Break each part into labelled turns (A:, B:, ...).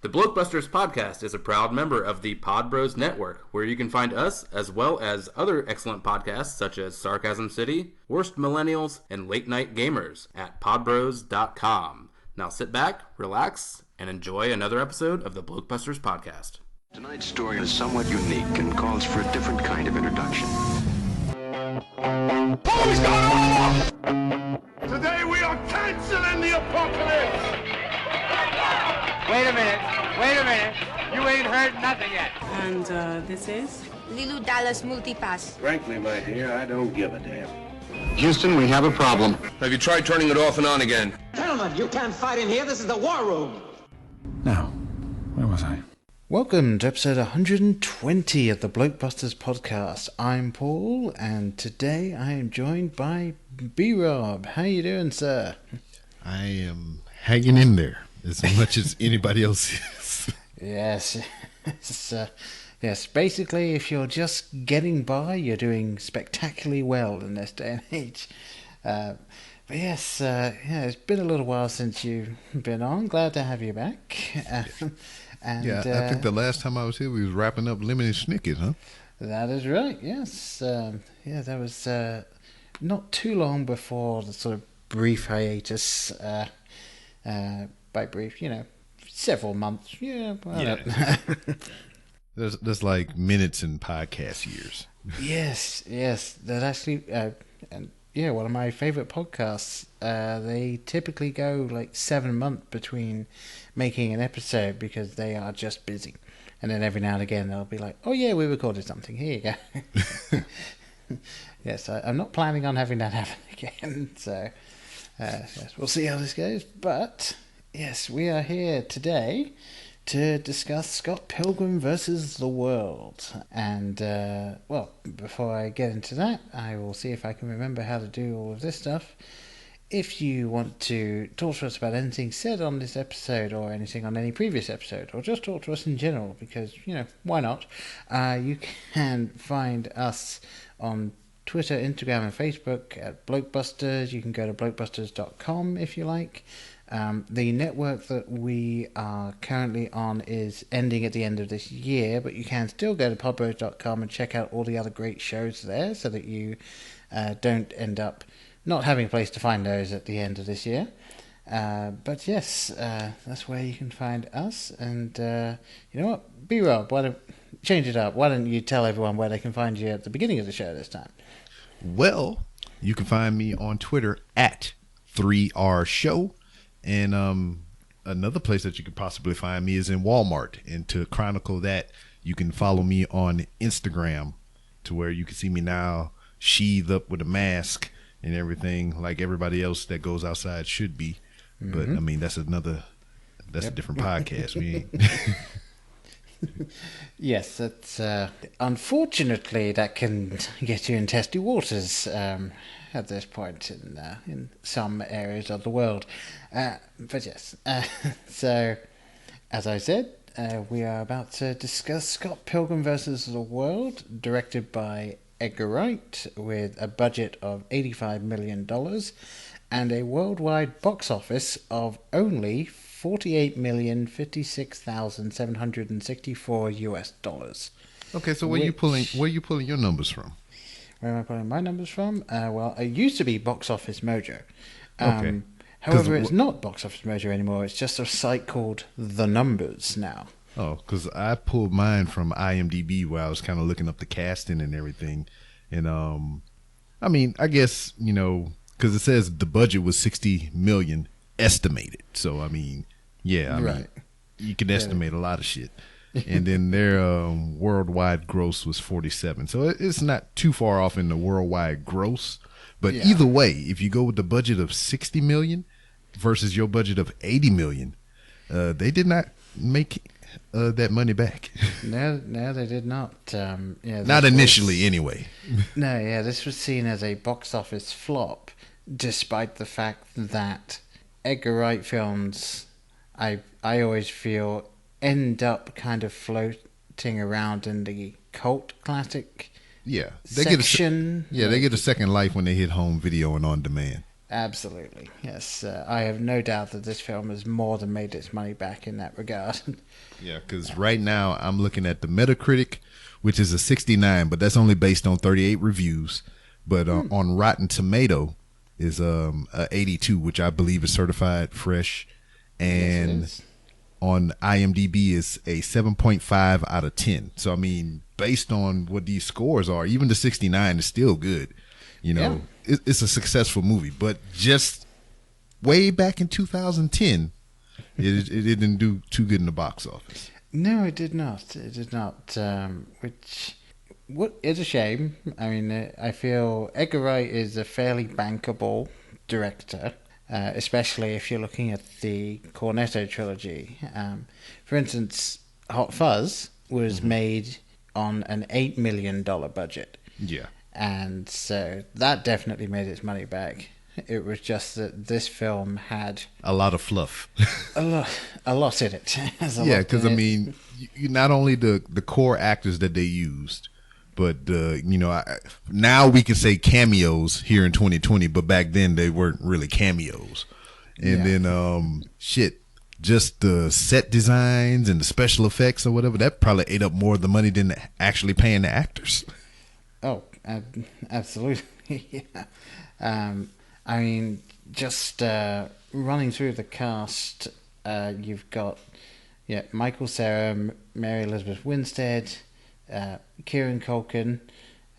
A: The Blokebusters podcast is a proud member of the Pod Bros Network, where you can find us as well as other excellent podcasts such as Sarcasm City, Worst Millennials, and Late Night Gamers at podbros.com. Now sit back, relax, and enjoy another episode of the Blokebusters podcast.
B: Tonight's story is somewhat unique and calls for a different kind of introduction.
C: Who's going on? Today we are canceling the apocalypse!
D: Wait a minute. You ain't heard nothing yet.
E: And this is?
F: Lilu Dallas Multipass.
G: Frankly, my dear, I don't give a damn.
B: Houston, we have a problem.
G: Have you tried turning it off and on again?
H: Gentlemen, you can't fight in here. This is the war room.
I: Now, where was I?
J: Welcome to episode 120 of the Blokebusters podcast. I'm Paul, and today I am joined by B-Rob. How you doing, sir?
I: I am hanging in there as much as anybody else is.
J: Yes. Yes, basically, if you're just getting by, you're doing spectacularly well in this day and age. But yes, it's been a little while since you've been on. Glad to have you back. And,
I: I think the last time I was here, we was wrapping up Lemon and Snicket, huh?
J: That is right, yes. That was not too long before the sort of brief hiatus. By brief, several months.
I: There's like minutes in podcast years.
J: Yes. That actually, one of my favorite podcasts. They typically go like 7 months between making an episode because they are just busy, and then every now and again they'll be like, "Oh yeah, we recorded something. Here you go." Yes, I'm not planning on having that happen again. So, yes, we'll see how this goes. But yes, we are here today to discuss Scott Pilgrim versus the World. And, before I get into that, I will see if I can remember how to do all of this stuff. If you want to talk to us about anything said on this episode or anything on any previous episode, or just talk to us in general, because, why not? You can find us on Twitter, Instagram, and Facebook at Blokebusters. You can go to blokebusters.com if you like. The network that we are currently on is ending at the end of this year, but you can still go to podbros.com and check out all the other great shows there so that you don't end up not having a place to find those at the end of this year. But yes, that's where you can find us. And you know what? B-Rob, why don't change it up? Why don't you tell everyone where they can find you at the beginning of the show this time?
I: Well, you can find me on Twitter at 3RShow. And another place that you could possibly find me is in Walmart. And to chronicle that, you can follow me on Instagram, to where you can see me now sheathed up with a mask and everything like everybody else that goes outside should be. Mm-hmm. But I mean, that's a different podcast. We ain't.
J: Yes, that's unfortunately that can get you in testy waters at this point in some areas of the world. But yes, so as I said, we are about to discuss Scott Pilgrim versus the World, directed by Edgar Wright, with a budget of $85 million and a worldwide box office of only $48,056,764 US.
I: Okay, so where you pulling your numbers from?
J: Where am I pulling my numbers from? Well, it used to be Box Office Mojo.
I: Okay.
J: However, it's not Box Office Mojo anymore. It's just a site called The Numbers now.
I: Oh, because I pulled mine from IMDb where I was kind of looking up the casting and everything. And, I mean, I guess, because it says the budget was $60 million estimated. So, I mean, I mean, you can estimate a lot of shit. And then their worldwide gross was 47. So it's not too far off in the worldwide gross. But either way, if you go with the budget of $60 million versus your budget of $80 million, they did not make that money back.
J: No, they did not.
I: Not initially, anyway.
J: No, this was seen as a box office flop, despite the fact that Edgar Wright films, I always feel, end up kind of floating around in the cult classic
I: they
J: section.
I: they get a second life when they hit home video and on demand.
J: Absolutely, yes. I have no doubt that this film has more than made its money back in that regard.
I: Yeah, because right now I'm looking at the Metacritic, which is a 69, but that's only based on 38 reviews. But on Rotten Tomato is a 82, which I believe is certified fresh, and
J: Yes,
I: on IMDb is a 7.5 out of 10. So I mean, based on what these scores are, even the 69 is still good. You know, it's a successful movie, but just way back in 2010, it didn't do too good in the box office.
J: No, it did not. It did not. What is a shame. I mean, I feel Edgar Wright is a fairly bankable director, especially if you're looking at the Cornetto trilogy. For instance, Hot Fuzz was made on an $8 million budget.
I: Yeah.
J: And so that definitely made its money back. It was just that this film had
I: a lot of fluff.
J: a lot in it.
I: Yeah, because I mean, you not only the core actors that they used, but now we can say cameos here in 2020, but back then they weren't really cameos. And then just the set designs and the special effects or whatever, that probably ate up more of the money than actually paying the actors.
J: Oh, absolutely. Yeah. I mean, just running through the cast, you've got Michael Cera, Mary Elizabeth Winstead, Kieran Culkin,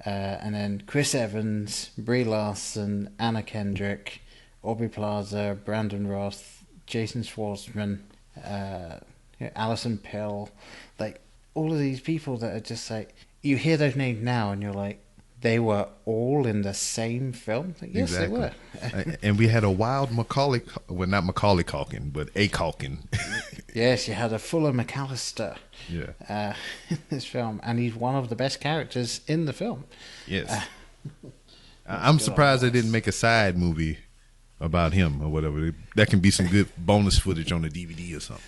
J: and then Chris Evans, Brie Larson, Anna Kendrick, Aubrey Plaza, Brandon Roth, Jason Schwartzman, Alison Pill, like all of these people that are just like, you hear those names now and you're like, they were all in the same film? Like, yes, exactly. They were.
I: And we had a wild Macaulay, well, not Macaulay Culkin, but a Culkin.
J: Yes, you had a Fuller McAllister
I: in
J: this film, and he's one of the best characters in the film.
I: Yes. I'm surprised they didn't make a side movie about him or whatever. That can be some good bonus footage on the DVD or something.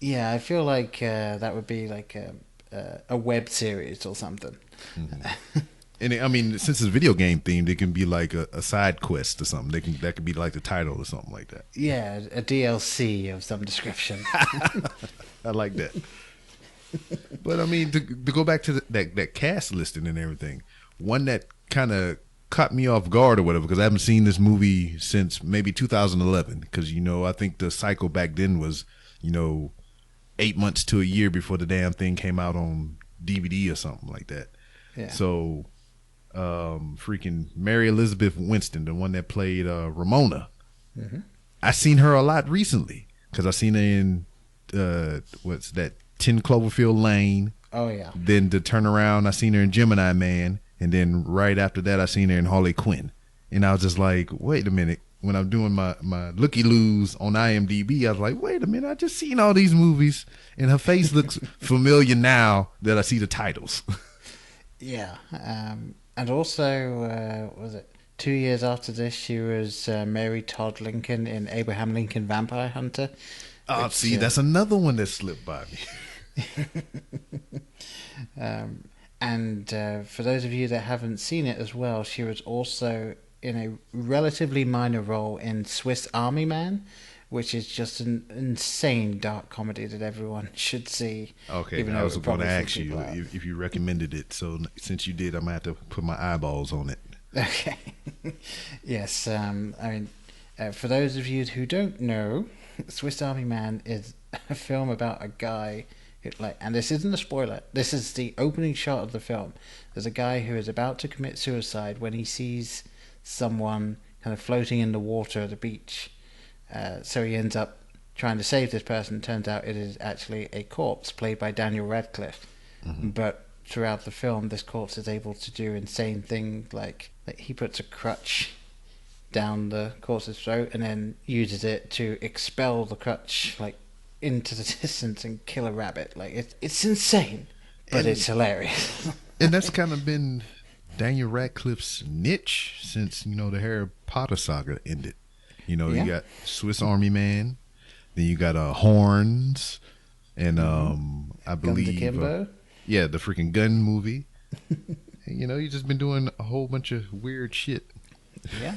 J: Yeah, I feel like that would be like a web series or something.
I: Mm-hmm. And I mean, since it's video game themed, it can be like a side quest or something. That could be like the title or something like that.
J: Yeah, a DLC of some description.
I: I like that. But I mean, to go back to that cast listing and everything, one that kind of caught me off guard or whatever, because I haven't seen this movie since maybe 2011. Because I think the cycle back then was 8 months to a year before the damn thing came out on DVD or something like that.
J: Yeah.
I: So. Freaking Mary Elizabeth Winstead, the one that played Ramona.
J: Mm-hmm.
I: I seen her a lot recently because I seen her in what's that, 10 Cloverfield Lane.
J: Oh yeah.
I: Then to turn around, I seen her in Gemini Man, and then right after that, I seen her in Harley Quinn. And I was just like, wait a minute. When I'm doing my looky-loos on IMDb, I was like, wait a minute, I just seen all these movies, and her face looks familiar now that I see the titles.
J: Yeah. And also, was it 2 years after this, she was Mary Todd Lincoln in Abraham Lincoln Vampire Hunter.
I: Oh, see, that's another one that slipped by me.
J: And for those of you that haven't seen it as well, she was also in a relatively minor role in Swiss Army Man, which is just an insane dark comedy that everyone should see.
I: Okay, I was going to ask you if you recommended it. So since you did, I'm going to have to put my eyeballs on it.
J: Okay. Yes. I mean, for those of you who don't know, Swiss Army Man is a film about a guy who, and this isn't a spoiler, this is the opening shot of the film. There's a guy who is about to commit suicide when he sees someone kind of floating in the water at the beach. So he ends up trying to save this person. Turns out it is actually a corpse played by Daniel Radcliffe. Mm-hmm. But throughout the film, this corpse is able to do insane things like he puts a crutch down the corpse's throat and then uses it to expel the crutch into the distance and kill a rabbit. It's insane, but it's hilarious.
I: And that's kind of been Daniel Radcliffe's niche since the Harry Potter saga ended. You got Swiss Army Man, then you got Horns, and I believe
J: Guns Akimbo.
I: The freaking gun movie. And, you've just been doing a whole bunch of weird shit.
J: Yeah.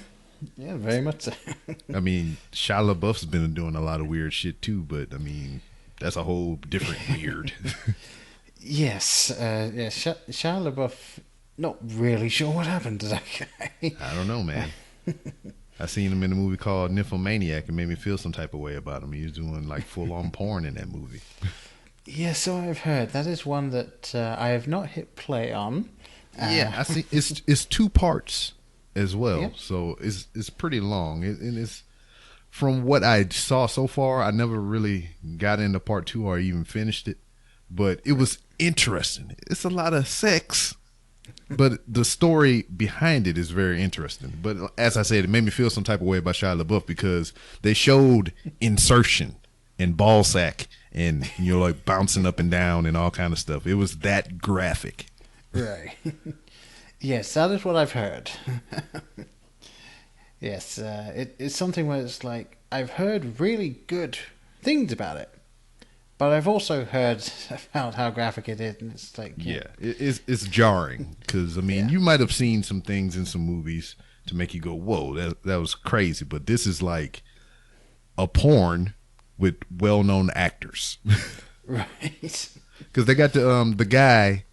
J: Yeah, very much so.
I: I mean, Shia LaBeouf's been doing a lot of weird shit too, but I mean, that's a whole different weird.
J: Yes, Shia LaBeouf. Not really sure what happened to that guy.
I: I don't know, man. I seen him in a movie called Nymphomaniac and made me feel some type of way about him. He was doing like full on porn in that movie.
J: Yeah, so I've heard. That is one that I have not hit play on.
I: Yeah, I see. It's 2 parts as well,
J: Yep.
I: so it's pretty long. And it's from what I saw so far, I never really got into part 2 or even finished it, but it was interesting. It's a lot of sex, but the story behind it is very interesting. But as I said, it made me feel some type of way about Shia LaBeouf because they showed insertion and ball sack and like bouncing up and down and all kind of stuff. It was that graphic.
J: Right. Yes, that is what I've heard. Yes, it's something where it's like, I've heard really good things about it, but I've also heard about how graphic it is, and it's like...
I: It's jarring, because, I mean, you might have seen some things in some movies to make you go, whoa, that was crazy, but this is like a porn with well-known actors.
J: Right.
I: Because they got the guy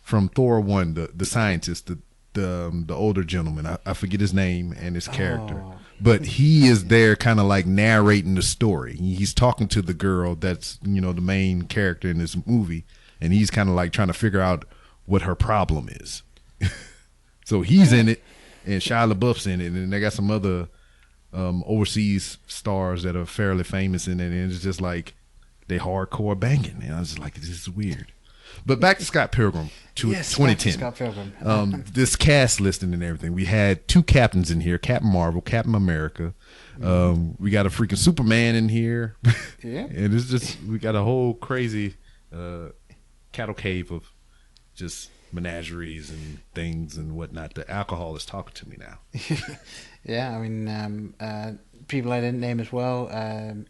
I: from Thor 1, the scientist, the older gentleman. I forget his name and his character. But he is there kind of like narrating the story. He's talking to the girl that's, the main character in this movie. And he's kind of like trying to figure out what her problem is. So he's in it, and Shia LaBeouf's in it. And they got some other overseas stars that are fairly famous in it. And it's just like they hardcore banging. And I was just like, this is weird. But back to Scott Pilgrim, 2010.
J: Scott Pilgrim.
I: This cast listing and everything. We had 2 captains in here: Captain Marvel, Captain America. We got a freaking Superman in here.
J: Yeah.
I: And it's just, we got a whole crazy cattle cave of just menageries and things and whatnot. The alcohol is talking to me now.
J: Yeah, I mean, people I didn't name as well: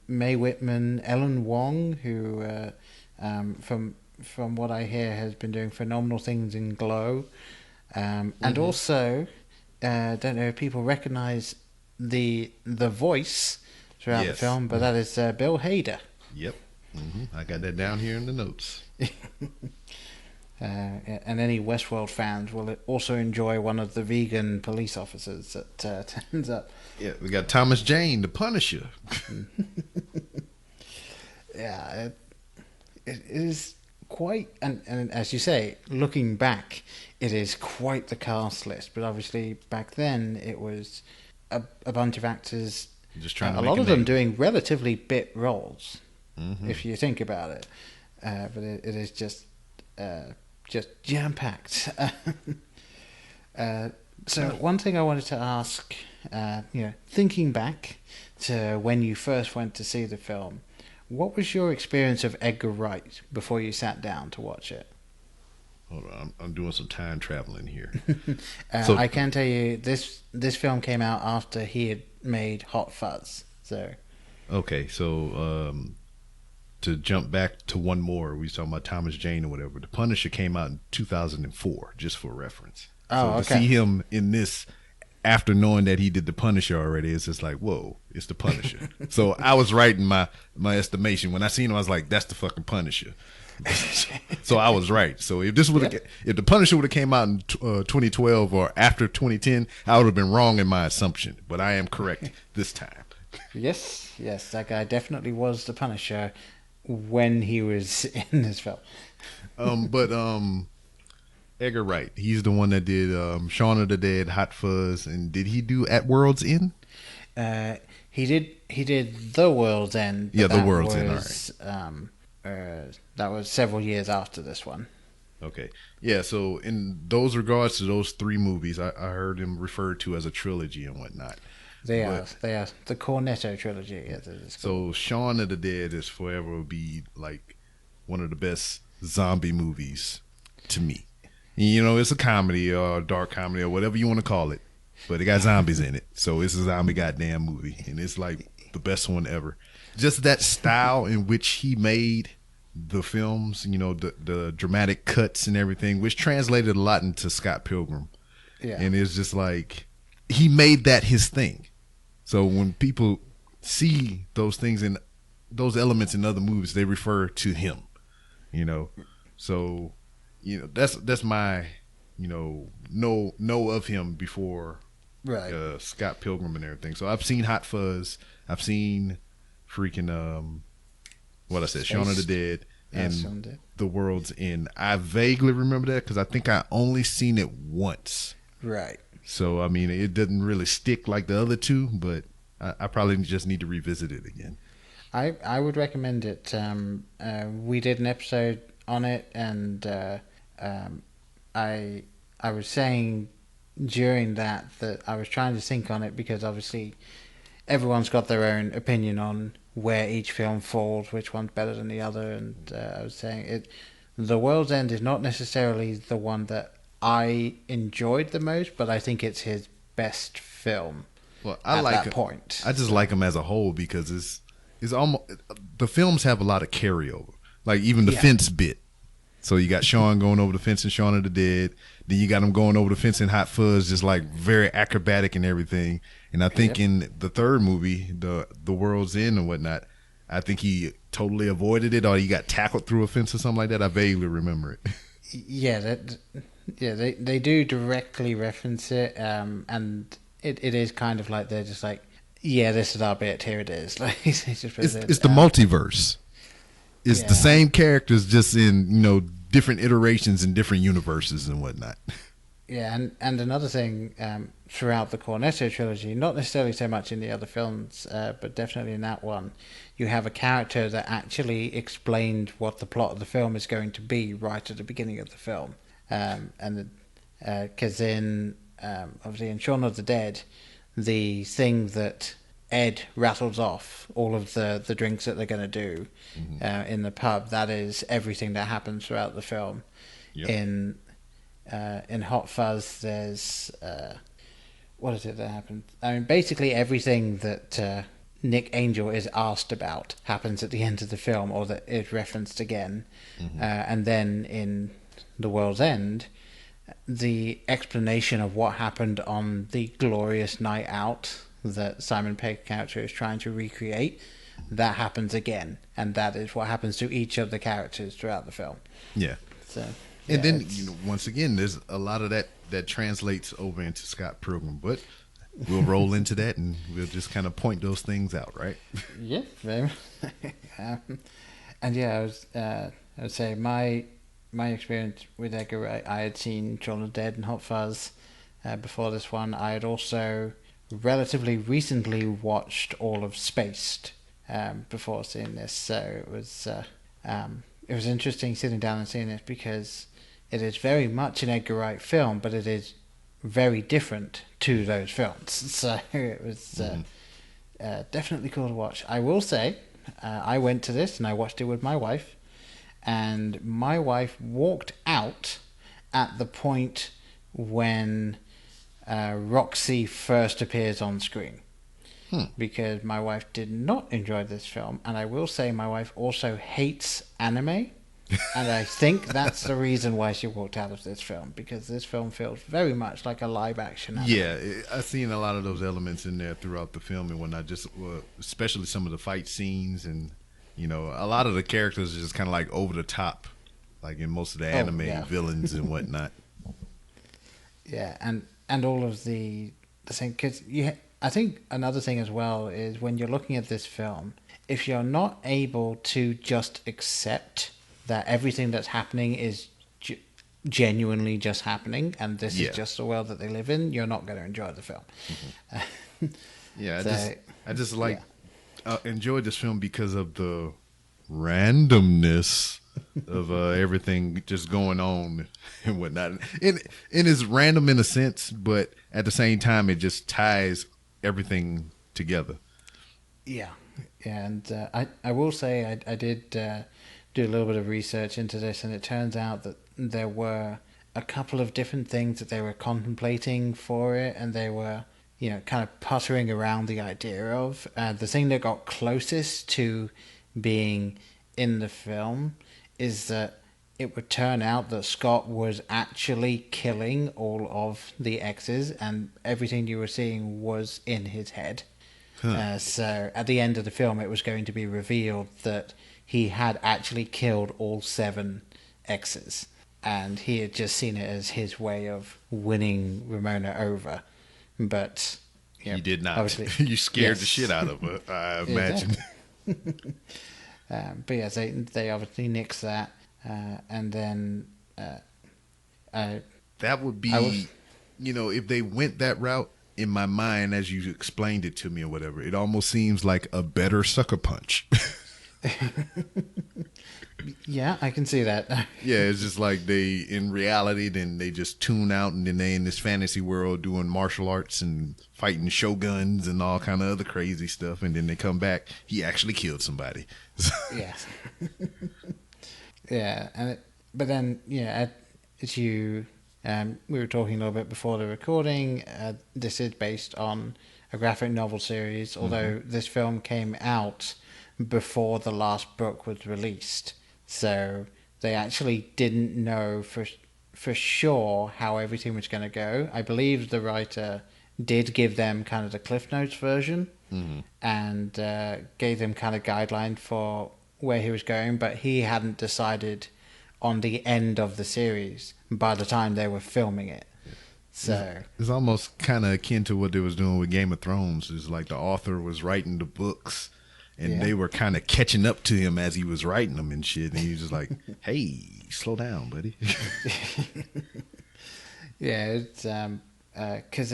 J: Mae Whitman, Ellen Wong, who from what I hear has been doing phenomenal things in Glow, and also don't know if people recognize the voice throughout the film, but that is Bill Hader.
I: Yep. I got that down here in the notes.
J: And any Westworld fans will also enjoy one of the vegan police officers that turns up.
I: Yeah, we got Thomas Jane, the Punisher.
J: Yeah, it is quite, and as you say, looking back, it is quite the cast list. But obviously, back then, it was a bunch of actors,
I: just trying to
J: a
I: make
J: lot
I: a
J: of them
I: name.
J: doing relatively bit roles, if you think about it. But it is just jam packed. So one thing I wanted to ask, thinking back to when you first went to see the film, what was your experience of Edgar Wright before you sat down to watch it?
I: Hold on, I'm doing some time traveling here.
J: So I can tell you this film came out after he had made Hot Fuzz. So
I: okay, so to jump back to one more, we was talking about Thomas Jane or whatever. The Punisher came out in 2004, just for reference.
J: Oh,
I: so to see him in this after knowing that he did the Punisher already, it's just like, whoa, it's the Punisher. So I was right in my estimation. When I seen him, I was like, that's the fucking Punisher. So I was right. So if the Punisher would have came out in 2012 or after 2010, I would have been wrong in my assumption. But I am correct this time.
J: Yes, that guy definitely was the Punisher when he was in this film.
I: Edgar Wright, he's the one that did Shaun of the Dead, Hot Fuzz, and did he do At World's End?
J: He did The World's End.
I: Yeah, The World's End. All right.
J: That was several years after this one.
I: Okay. Yeah, so in those regards to those 3 movies, I heard him referred to as a trilogy and whatnot.
J: They are the Cornetto trilogy.
I: So Shaun of the Dead is forever will be like one of the best zombie movies to me. It's a comedy or a dark comedy or whatever you want to call it, but it got zombies in it, so it's a zombie goddamn movie, and it's like the best one ever. Just that style in which he made the films, the dramatic cuts and everything, which translated a lot into Scott Pilgrim.
J: Yeah.
I: And it's just like he made that his thing. So when people see those things in those elements in other movies, they refer to him. So that's my know of him before Scott Pilgrim and everything. So I've seen Hot Fuzz, I've seen freaking Shaun of the Dead and The World's End. I vaguely remember that because I think I only seen it once.
J: Right.
I: So I mean, it doesn't really stick like the other two, but I probably just need to revisit it again.
J: I would recommend it. We did an episode on it, and I was saying during that I was trying to think on it because obviously everyone's got their own opinion on where each film falls, which one's better than the other, and I was saying The World's End is not necessarily the one that I enjoyed the most, but I think it's his best film.
I: Well,
J: at that point.
I: I just like him as a whole because it's almost, the films have a lot of carryover. Like even the fence bit. So you got Shaun going over the fence in Shaun of the Dead. Then you got him going over the fence in Hot Fuzz, just like very acrobatic and everything. And I think in the third movie, the World's End and whatnot, I think he totally avoided it, or he got tackled through a fence or something like that. I vaguely remember it.
J: Yeah, they do directly reference it, and it is kind of like they're just like, yeah, this is our bit. Here it is. Like it's
I: the multiverse. It's the same characters, just in different iterations in different universes and whatnot.
J: Yeah, and another thing throughout the Cornetto trilogy, not necessarily so much in the other films, but definitely in that one, you have a character that actually explained what the plot of the film is going to be right at the beginning of the film, because obviously in Shaun of the Dead, the thing that Ed rattles off, all of the drinks that they're going to do in the pub, that is everything that happens throughout the film. Yep. In Hot Fuzz, there's what is it that happens? I mean, basically everything that Nick Angel is asked about happens at the end of the film, or that is referenced again. And then in The World's End, the explanation of what happened on the glorious night out that Simon Pegg's character is trying to recreate, that happens again, and that is what happens to each of the characters throughout the film.
I: Yeah.
J: So,
I: and then once again, there's a lot of that translates over into Scott Pilgrim, but we'll roll into that and we'll just kind of point those things out, right?
J: Yeah, very. And yeah, I would say my experience with Edgar Wright, I had seen Shaun of the Dead and Hot Fuzz before this one. I had also relatively recently watched all of Spaced before seeing this, so it was interesting sitting down and seeing this because it is very much an Edgar Wright film, but it is very different to those films. So it was definitely cool to watch. I will say, I went to this and I watched it with my wife, and my wife walked out at the point when Roxy first appears on screen. Because my wife did not enjoy this film, and I will say my wife also hates anime, and I think that's the reason why she walked out of this film, because this film feels very much like a live action anime.
I: Yeah, I've seen a lot of those elements in there throughout the film, and when I especially some of the fight scenes, and a lot of the characters are just kind of like over the top, like in most of the anime villains and whatnot.
J: Yeah, and all of the thing, because I think another thing as well is when you're looking at this film, if you're not able to just accept that everything that's happening is genuinely just happening, and this is just the world that they live in, you're not going to enjoy the film.
I: I just enjoyed this film because of the randomness of everything just going on and whatnot. It is random in a sense, but at the same time, it just ties everything together.
J: Yeah, and I will say I did do a little bit of research into this, and it turns out that there were a couple of different things that they were contemplating for it, and they were kind of puttering around the idea of. The thing that got closest to being in the film is that it would turn out that Scott was actually killing all of the exes, and everything you were seeing was in his head. So at the end of the film, it was going to be revealed that he had actually killed all 7 exes, and he had just seen it as his way of winning Ramona over. But
I: he did not. You scared the shit out of her, I imagine.
J: But yeah, they obviously nixed that, and then
I: that would be, if they went that route. In my mind, as you explained it to me or whatever, it almost seems like a better Sucker Punch.
J: Yeah, I can see that.
I: Yeah, it's just like in reality, then they just tune out, and then they in this fantasy world doing martial arts and fighting shoguns and all kind of other crazy stuff, and then they come back, he actually killed somebody.
J: Yeah. Yeah, but then, as you... we were talking a little bit before the recording. This is based on a graphic novel series, although this film came out before the last book was released. So they actually didn't know for sure how everything was going to go. I believe the writer did give them kind of the Cliff Notes version and gave them kind of guideline for where he was going, but he hadn't decided on the end of the series by the time they were filming it. So
I: it's almost kind of akin to what they was doing with Game of Thrones. It's like the author was writing the books and they were kind of catching up to him as he was writing them and shit. And he was just like, hey, slow down, buddy.
J: Yeah, it's because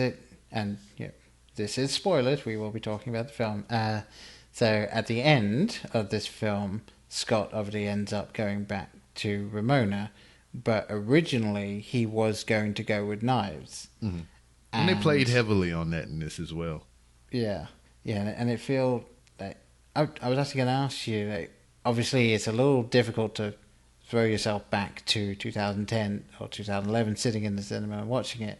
J: this is spoilers. We will be talking about the film. So at the end of this film, Scott obviously ends up going back to Ramona, but originally he was going to go with Knives.
I: And they played heavily on that in this as well.
J: Yeah, and it feels like I was actually going to ask you, like, obviously it's a little difficult to throw yourself back to 2010 or 2011 sitting in the cinema and watching it,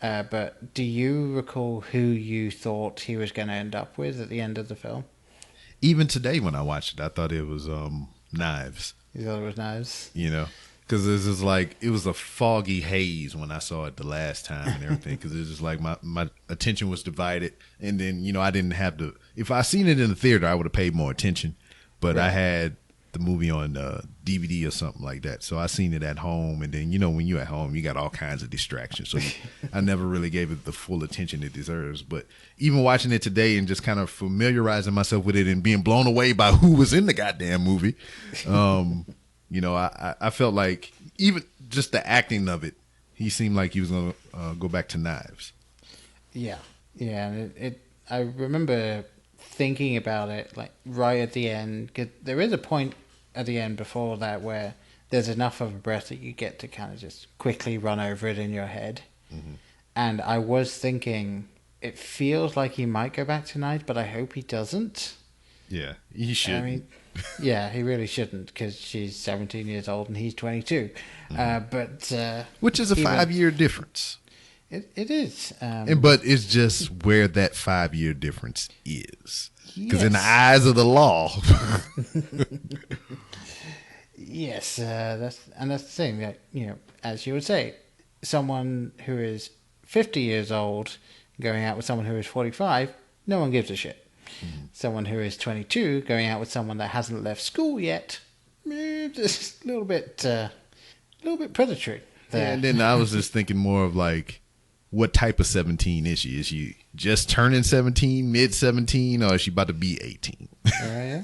J: but do you recall who you thought he was going to end up with at the end of the film?
I: Even today when I watched it, I thought it was Knives.
J: You thought it was Knives?
I: Because it was like, it was a foggy haze when I saw it the last time and everything. Because it was just like my attention was divided. And then, I didn't have to, if I seen it in the theater, I would have paid more attention. But I had the movie on DVD or something like that. So I seen it at home. And then, when you're at home, you got all kinds of distractions. So I never really gave it the full attention it deserves. But even watching it today and just kind of familiarizing myself with it and being blown away by who was in the goddamn movie, I felt like even just the acting of it, he seemed like he was going to go back to Knives. Yeah.
J: And I remember thinking about it like right at the end, 'cause there is a point at the end before that where there's enough of a breath that you get to kind of just quickly run over it in your head. And I was thinking, it feels like he might go back to Knives, but I hope he doesn't.
I: Yeah, he should.
J: I mean, yeah, he really shouldn't, because she's 17 years old and he's 22.
I: Which is a 5-year difference.
J: It is.
I: But it's just where that 5-year difference is. Because in the eyes of the law.
J: Yes, that's the thing. That, as you would say, someone who is 50 years old going out with someone who is 45, no one gives a shit. Someone who is 22 going out with someone that hasn't left school yet, just a little bit predatory there.
I: Yeah, and then I was just thinking more of like, what type of 17 is she? Is she just turning 17, mid 17, or is she about to be 18?
J: Yeah.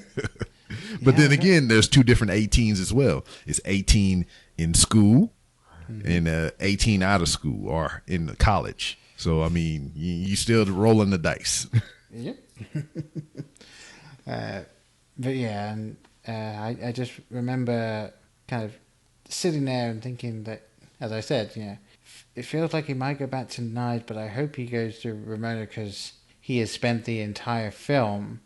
I: But then again, there's 2 different 18s as well. It's 18 in school and 18 out of school or in college. So, I mean, you still rolling the dice.
J: Yep. But yeah, and I just remember kind of sitting there and thinking that, as I said, it feels like he might go back to Knives, but I hope he goes to Ramona, because he has spent the entire film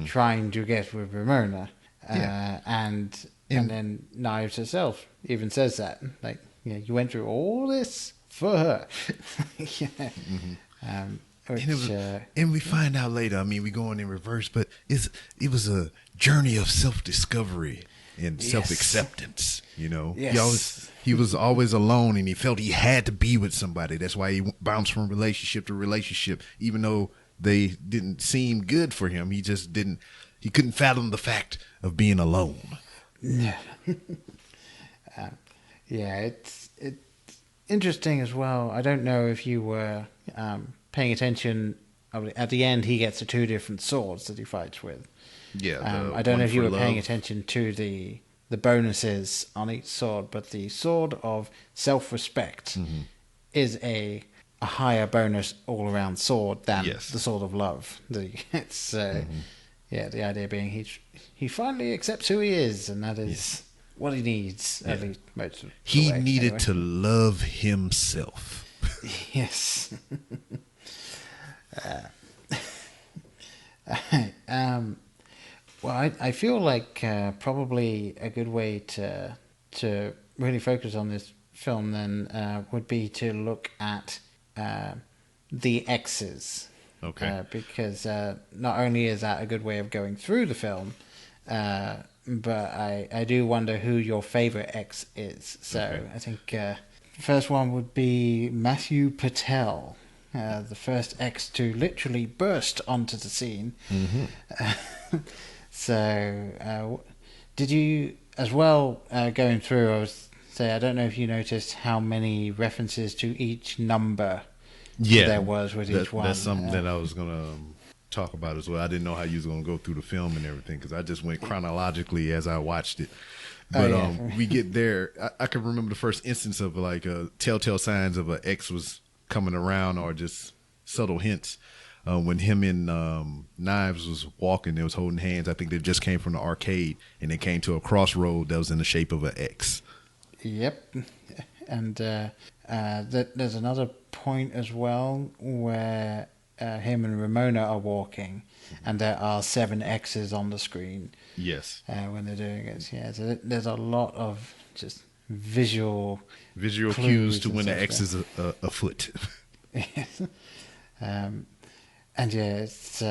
J: trying to get with Ramona. And then Knives herself even says that. Like, you went through all this for her.
I: And we find out later, I mean, we're going in reverse, but it was a journey of self-discovery and self-acceptance. You know,
J: Yes.
I: he was always alone, and he felt he had to be with somebody. That's why he bounced from relationship to relationship, even though they didn't seem good for him. He just didn't. He couldn't fathom the fact of being alone.
J: Yeah. Yeah, it's interesting as well. I don't know if you were paying attention. At the end, he gets the two different swords that he fights with.
I: Yeah,
J: I don't know if you were paying
I: love.
J: attention to the bonuses on each sword, but the sword of self-respect is a higher bonus all-around sword than the sword of love. It's yeah, the idea being he finally accepts who he is, and that is what he needs. At least most of the
I: He
J: way,
I: needed
J: anyway.
I: to love himself.
J: Yes. Well, I feel like probably a good way to really focus on this film then would be to look at the X's.
I: Okay.
J: Because not only is that a good way of going through the film, but I do wonder who your favorite X is. So I think the first one would be Matthew Patel. The first X to literally burst onto the scene. So, did you, as well, going through, I don't know if you noticed how many references to each number there was with each one.
I: That's something that I was going to talk about as well. I didn't know how you was going to go through the film and everything, because I just went chronologically as I watched it. But we get there. I can remember the first instance of like telltale signs of an X was coming around, or just subtle hints. When him and Knives was walking, they was holding hands. I think they just came from the arcade, and they came to a crossroad that was in the shape of an X.
J: Yep. And there's another point as well where him and Ramona are walking, and there are 7 X's on the screen.
I: Yes.
J: When they're doing it. Yeah, so there's a lot of just visual
I: cues to when the X is afoot.
J: And yeah, it's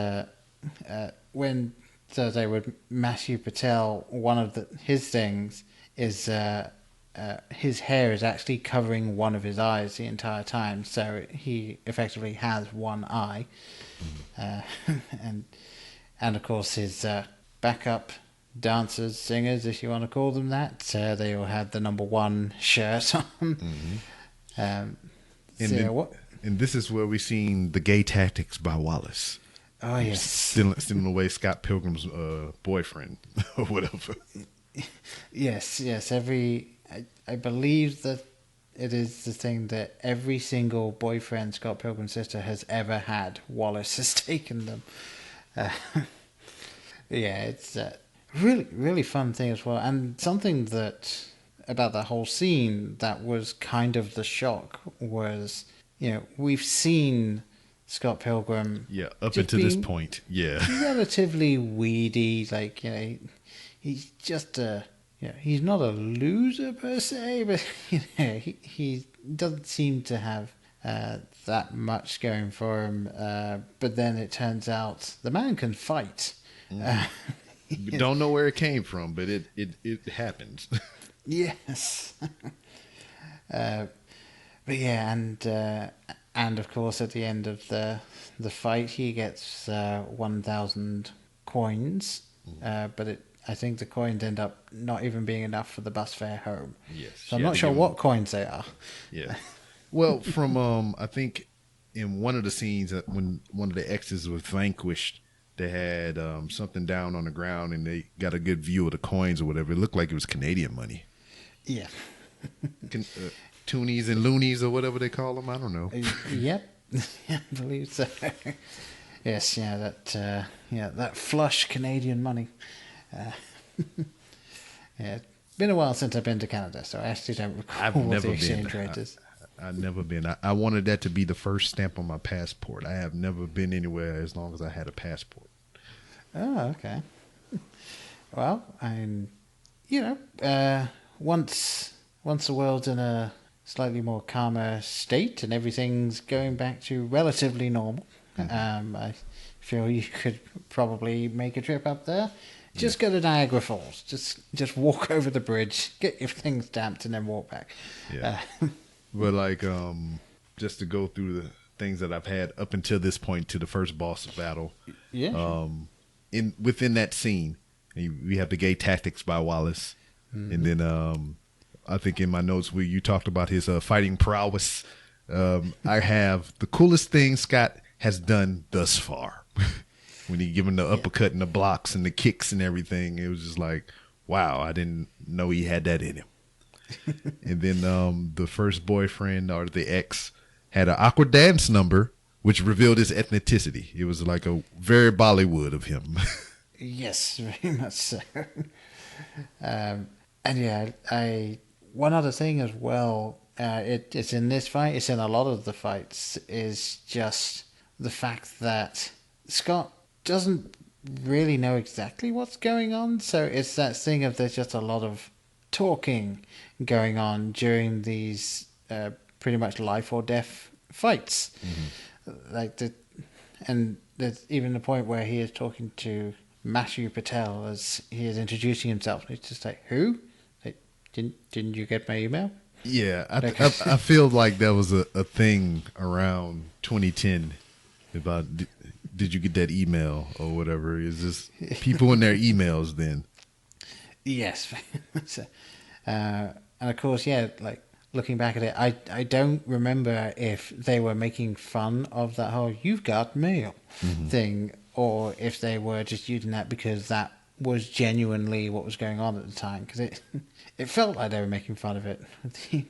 J: when they would Matthew Patel, one of his things is his hair is actually covering one of his eyes the entire time, so he effectively has one eye, and of course his backup dancers, singers, if you want to call them that, they all had the number 1 shirt on.
I: And this is where we seen the gay tactics by Wallace.
J: Oh yes,
I: stealing away Scott Pilgrim's boyfriend or whatever.
J: Yes. I believe that it is the thing that every single boyfriend Scott Pilgrim's sister has ever had, Wallace has taken them. Yeah, it's a really, really fun thing as well, and something that about the whole scene that was kind of the shock was, we've seen Scott Pilgrim.
I: Yeah, up until this point, yeah.
J: Relatively weedy, he's just he's not a loser per se, but he doesn't seem to have that much going for him. But then it turns out the man can fight.
I: We don't know where it came from, but it happened.
J: Yes. But yeah, and of course at the end of the fight he gets 1,000 coins, but I think the coins end up not even being enough for the bus fare home.
I: Yes.
J: So I'm not sure what coins they are.
I: Yeah. Well, from I think in one of the scenes when one of the exes was vanquished, they had something down on the ground and they got a good view of the coins or whatever. It looked like it was Canadian money.
J: Yeah.
I: Toonies and loonies or whatever they call them. I don't know.
J: Yep. I believe so. Yes, yeah, that flush Canadian money. Yeah, it's been a while since I've been to Canada, so I actually don't recall what the exchange rate is.
I: I've never been. I wanted that to be the first stamp on my passport. I have never been anywhere as long as I had a passport.
J: Oh, okay. Well, once the world's in a slightly more calmer state and everything's going back to relatively normal, I feel you could probably make a trip up there. Just go to Niagara Falls. Just walk over the bridge, get your things stamped, and then walk back.
I: Yeah. But like, just to go through the things that I've had up until this point to the first boss battle.
J: Yeah.
I: Within that scene, we have the Gay Tactics by Wallace, and then I think in my notes where you talked about his fighting prowess. I have the coolest thing Scott has done thus far. When he given the uppercut and the blocks and the kicks and everything, it was just like, wow, I didn't know he had that in him. And then the first boyfriend or the ex had an awkward dance number, which revealed his ethnicity. It was like a very Bollywood of him.
J: Yes, very much so. And yeah, one other thing as well, it's in this fight, it's in a lot of the fights, is just the fact that Scott doesn't really know exactly what's going on. So it's that thing of there's just a lot of talking going on during these pretty much life or death fights. And there's even the point where he is talking to Matthew Patel as he is introducing himself. It's just like, who? Like, didn't you get my email?
I: Yeah, I feel like that was a thing around 2010 about did you get that email or whatever. Is this people in their emails then?
J: Yes. And of course, yeah, like looking back at it, I don't remember if they were making fun of that whole "you've got mail" thing, or if they were just using that because that was genuinely what was going on at the time. Because it felt like they were making fun of it.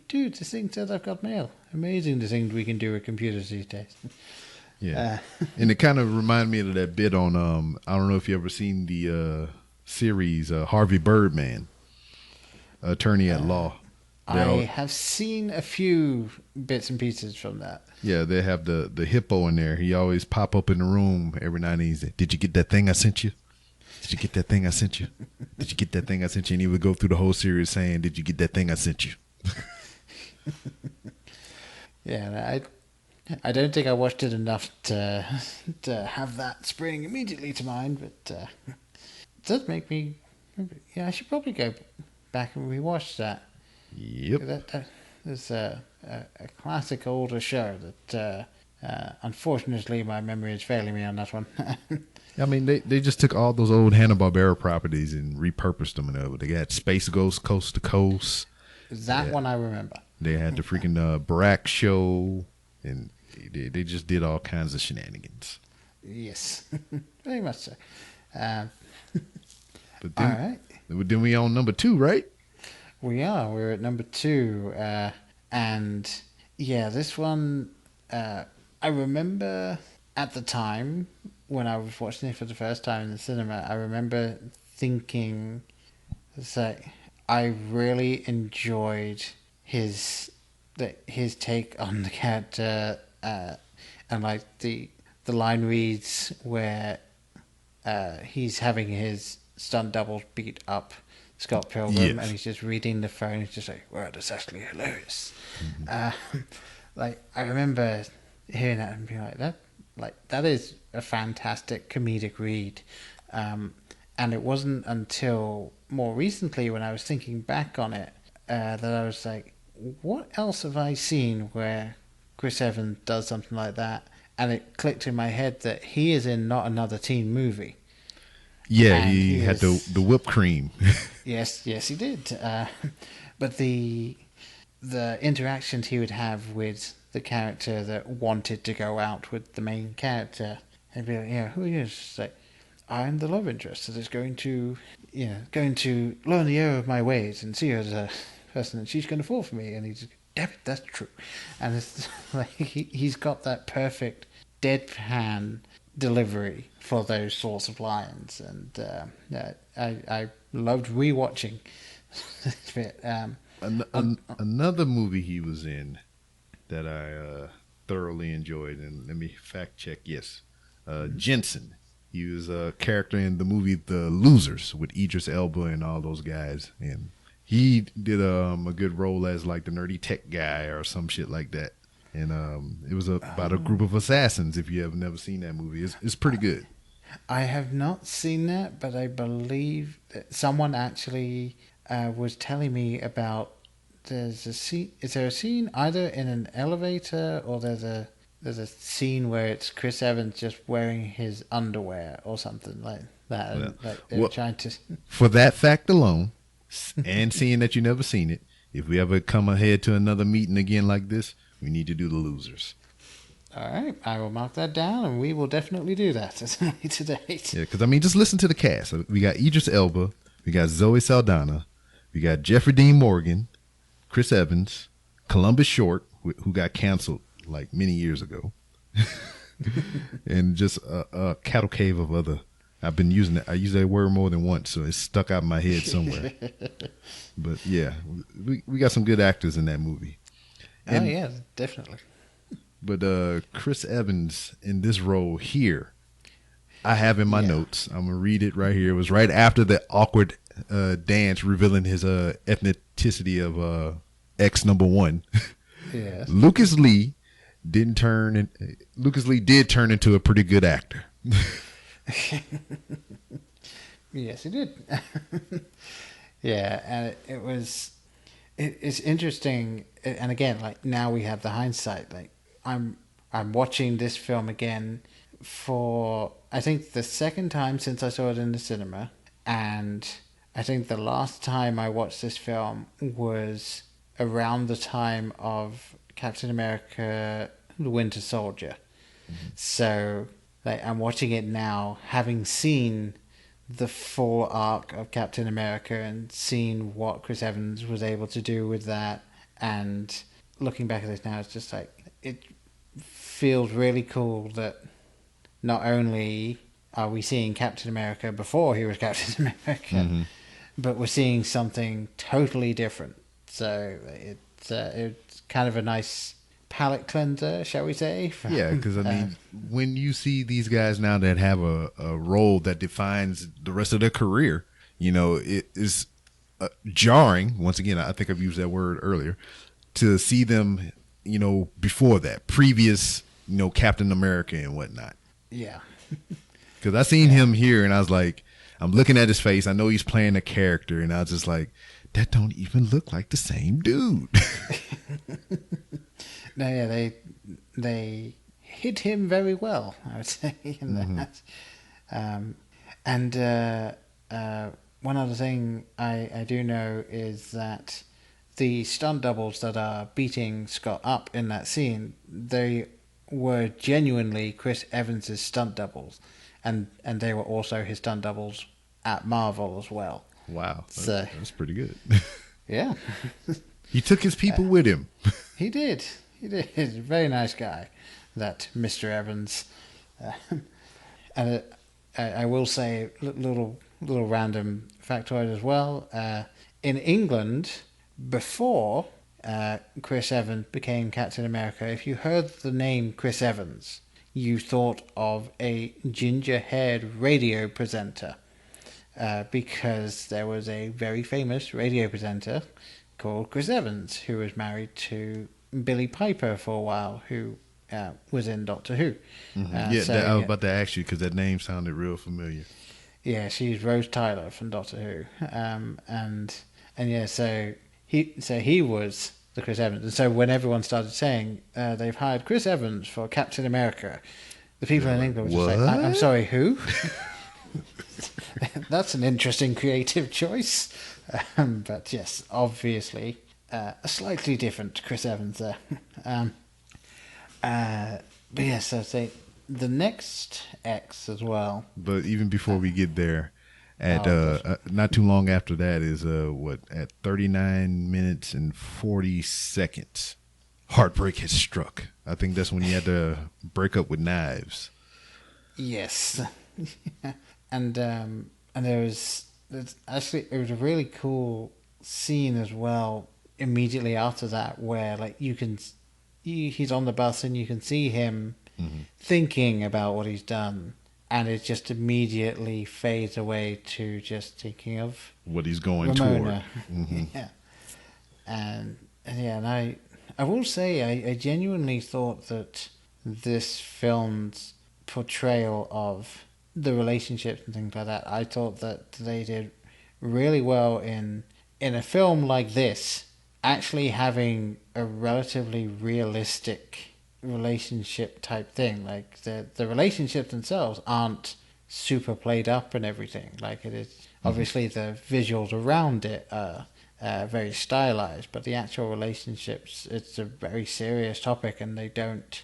J: Dude, this thing says I've got mail. Amazing the things we can do with computers these days.
I: Yeah, and it kind of reminded me of that bit on I don't know if you ever seen the series Harvey Birdman, Attorney at Law.
J: I have seen a few bits and pieces from that.
I: Yeah, they have the hippo in there. He always pop up in the room every night and he's like, "Did you get that thing I sent you? Did you get that thing I sent you? Did you get that thing I sent you?" And he would go through the whole series saying, "Did you get that thing I sent you?"
J: Yeah, I don't think I watched it enough to have that spring immediately to mind, but it does make me. Yeah, I should probably go back and rewatch that.
I: Yep.
J: That is a classic older show that unfortunately my memory is failing me on that one.
I: I mean, they just took all those old Hanna-Barbera properties and repurposed them. And they got Space Ghost Coast to Coast.
J: That one I remember.
I: They had the freaking Barack show, and they just did all kinds of shenanigans.
J: Yes, very much so.
I: But then, all right. Then we on number 2, right?
J: We are. We're at number 2. And yeah, this one, I remember at the time when I was watching it for the first time in the cinema, I remember thinking, it's like, I really enjoyed his take on the character, and like the line reads where he's having his stunt double beat up Scott Pilgrim, and he's just reading the phone. He's just like, "Wow, that's actually hilarious." Like I remember hearing that and being like, that is a fantastic comedic read. And it wasn't until more recently when I was thinking back on it that I was like, what else have I seen where Chris Evans does something like that? And it clicked in my head that he is in Not Another Teen Movie.
I: Yeah, he had the whipped cream.
J: Yes, he did. But the interactions he would have with the character that wanted to go out with the main character, and be like, yeah, who he is? It's like, I'm the love interest that is going to learn the error of my ways and see her as a person, and she's going to fall for me. And he's, damn it, that's true. And it's like he's got that perfect deadpan delivery for those sorts of lines, and I loved rewatching this bit.
I: Another movie he was in that I thoroughly enjoyed, and let me fact check. Yes, Jensen. He was a character in the movie The Losers with Idris Elba and all those guys, and he did a good role as like the nerdy tech guy or some shit like that. And it was about a group of assassins. If you have never seen that movie, it's pretty good.
J: I have not seen that, but I believe that someone actually was telling me about. There's a scene. Is there a scene either in an elevator or there's a scene where it's Chris Evans just wearing his underwear or something like that. And, like they're trying to.
I: For that fact alone, and seeing that you never seen it, if we ever come ahead to another meeting again like this, we need to do the losers.
J: All right, I will mark that down, and we will definitely do that at a later date.
I: Yeah, because I mean, just listen to the cast. We got Idris Elba, we got Zoe Saldana, we got Jeffrey Dean Morgan, Chris Evans, Columbus Short, who got canceled like many years ago, and just a cattle cave of other. I've been using it. I use that word more than once, so it's stuck out in my head somewhere. But yeah, we got some good actors in that movie. And,
J: yeah, definitely.
I: But Chris Evans in this role here, I have in my notes. I'm gonna read it right here. It was right after the awkward dance revealing his ethnicity of X number one.
J: Yeah.
I: Lucas Lee did turn into a pretty good actor.
J: Yes, he did. Yeah, and it's interesting. And again, like now we have the hindsight. Like I'm watching this film again for I think the second time since I saw it in the cinema, and I think the last time I watched this film was around the time of Captain America: The Winter Soldier. Mm-hmm. So like I'm watching it now, having seen the full arc of Captain America and seen what Chris Evans was able to do with that, and looking back at this now, it's just like it feels really cool that not only are we seeing Captain America before he was Captain America, mm-hmm. but we're seeing something totally different. So it's kind of a nice palate cleanser, shall we say?
I: Yeah, because I mean, when you see these guys now that have a role that defines the rest of their career, you know, it is jarring. Once again, I think I've used that word earlier, to see them, you know, before that, previous, you know, Captain America and whatnot.
J: Yeah.
I: Because I seen him here, and I was like, I'm looking at his face. I know he's playing a character, and I was just like, that don't even look like the same dude.
J: No, yeah, they hit him very well, I would say, in that. And one other thing I do know is that the stunt doubles that are beating Scott up in that scene, they were genuinely Chris Evans' stunt doubles, and they were also his stunt doubles at Marvel as well.
I: Wow, that's pretty good.
J: Yeah.
I: He took his people with him.
J: He did. He's a very nice guy, that Mr. Evans. And I will say, little random factoid as well. In England, before Chris Evans became Captain America, if you heard the name Chris Evans, you thought of a ginger-haired radio presenter. Because there was a very famous radio presenter called Chris Evans who was married to Billie Piper for a while, who was in Doctor Who.
I: Mm-hmm. I was about to ask you because that name sounded real familiar.
J: Yeah, she's Rose Tyler from Doctor Who, and yeah, so he was the Chris Evans, and so when everyone started saying they've hired Chris Evans for Captain America, the people in England were just like, I'm sorry, who? That's an interesting creative choice. But yes, obviously, a slightly different Chris Evans there. But yes, I'd say the next X as well.
I: But even before we get there, at not too long after that is at 39 minutes and 40 seconds, heartbreak has struck. I think that's when you had to break up with knives.
J: Yes. And it was a really cool scene as well immediately after that, where like he's on the bus and you can see him thinking about what he's done, and it just immediately fades away to just thinking of
I: what he's going
J: Ramona.
I: toward. Mm-hmm.
J: Yeah, and I will say I genuinely thought that this film's portrayal of the relationships and things like that. I thought that they did really well in a film like this, actually having a relatively realistic relationship type thing. Like the relationships themselves aren't super played up and everything. Like it is obviously the visuals around it are very stylized, but the actual relationships, it's a very serious topic, and they don't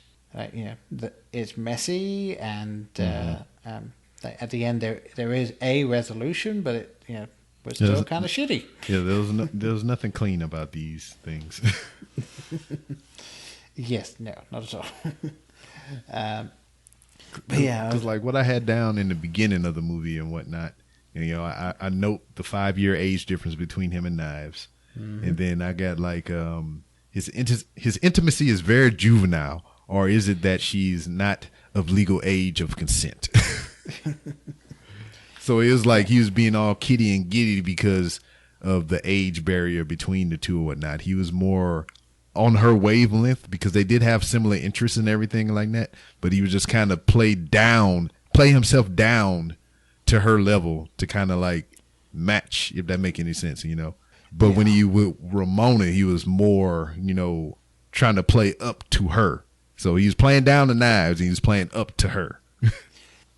J: it's messy, and at the end there is a resolution, but it was still kind of shitty.
I: Yeah, there was nothing clean about these things.
J: Yes, no, not at all. But yeah,
I: because like what I had down in the beginning of the movie and whatnot, I note the 5-year age difference between him and Knives, and then I got like his intimacy is very juvenile, or is it that she's not of legal age of consent? So it was like he was being all kitty and giddy because of the age barrier between the two or whatnot. He was more on her wavelength because they did have similar interests and everything like that, but he was just kind of play himself down to her level to kind of like match, if that make any sense, But when he with Ramona, he was more, trying to play up to her. So he was playing down the Knives and he was playing up to her.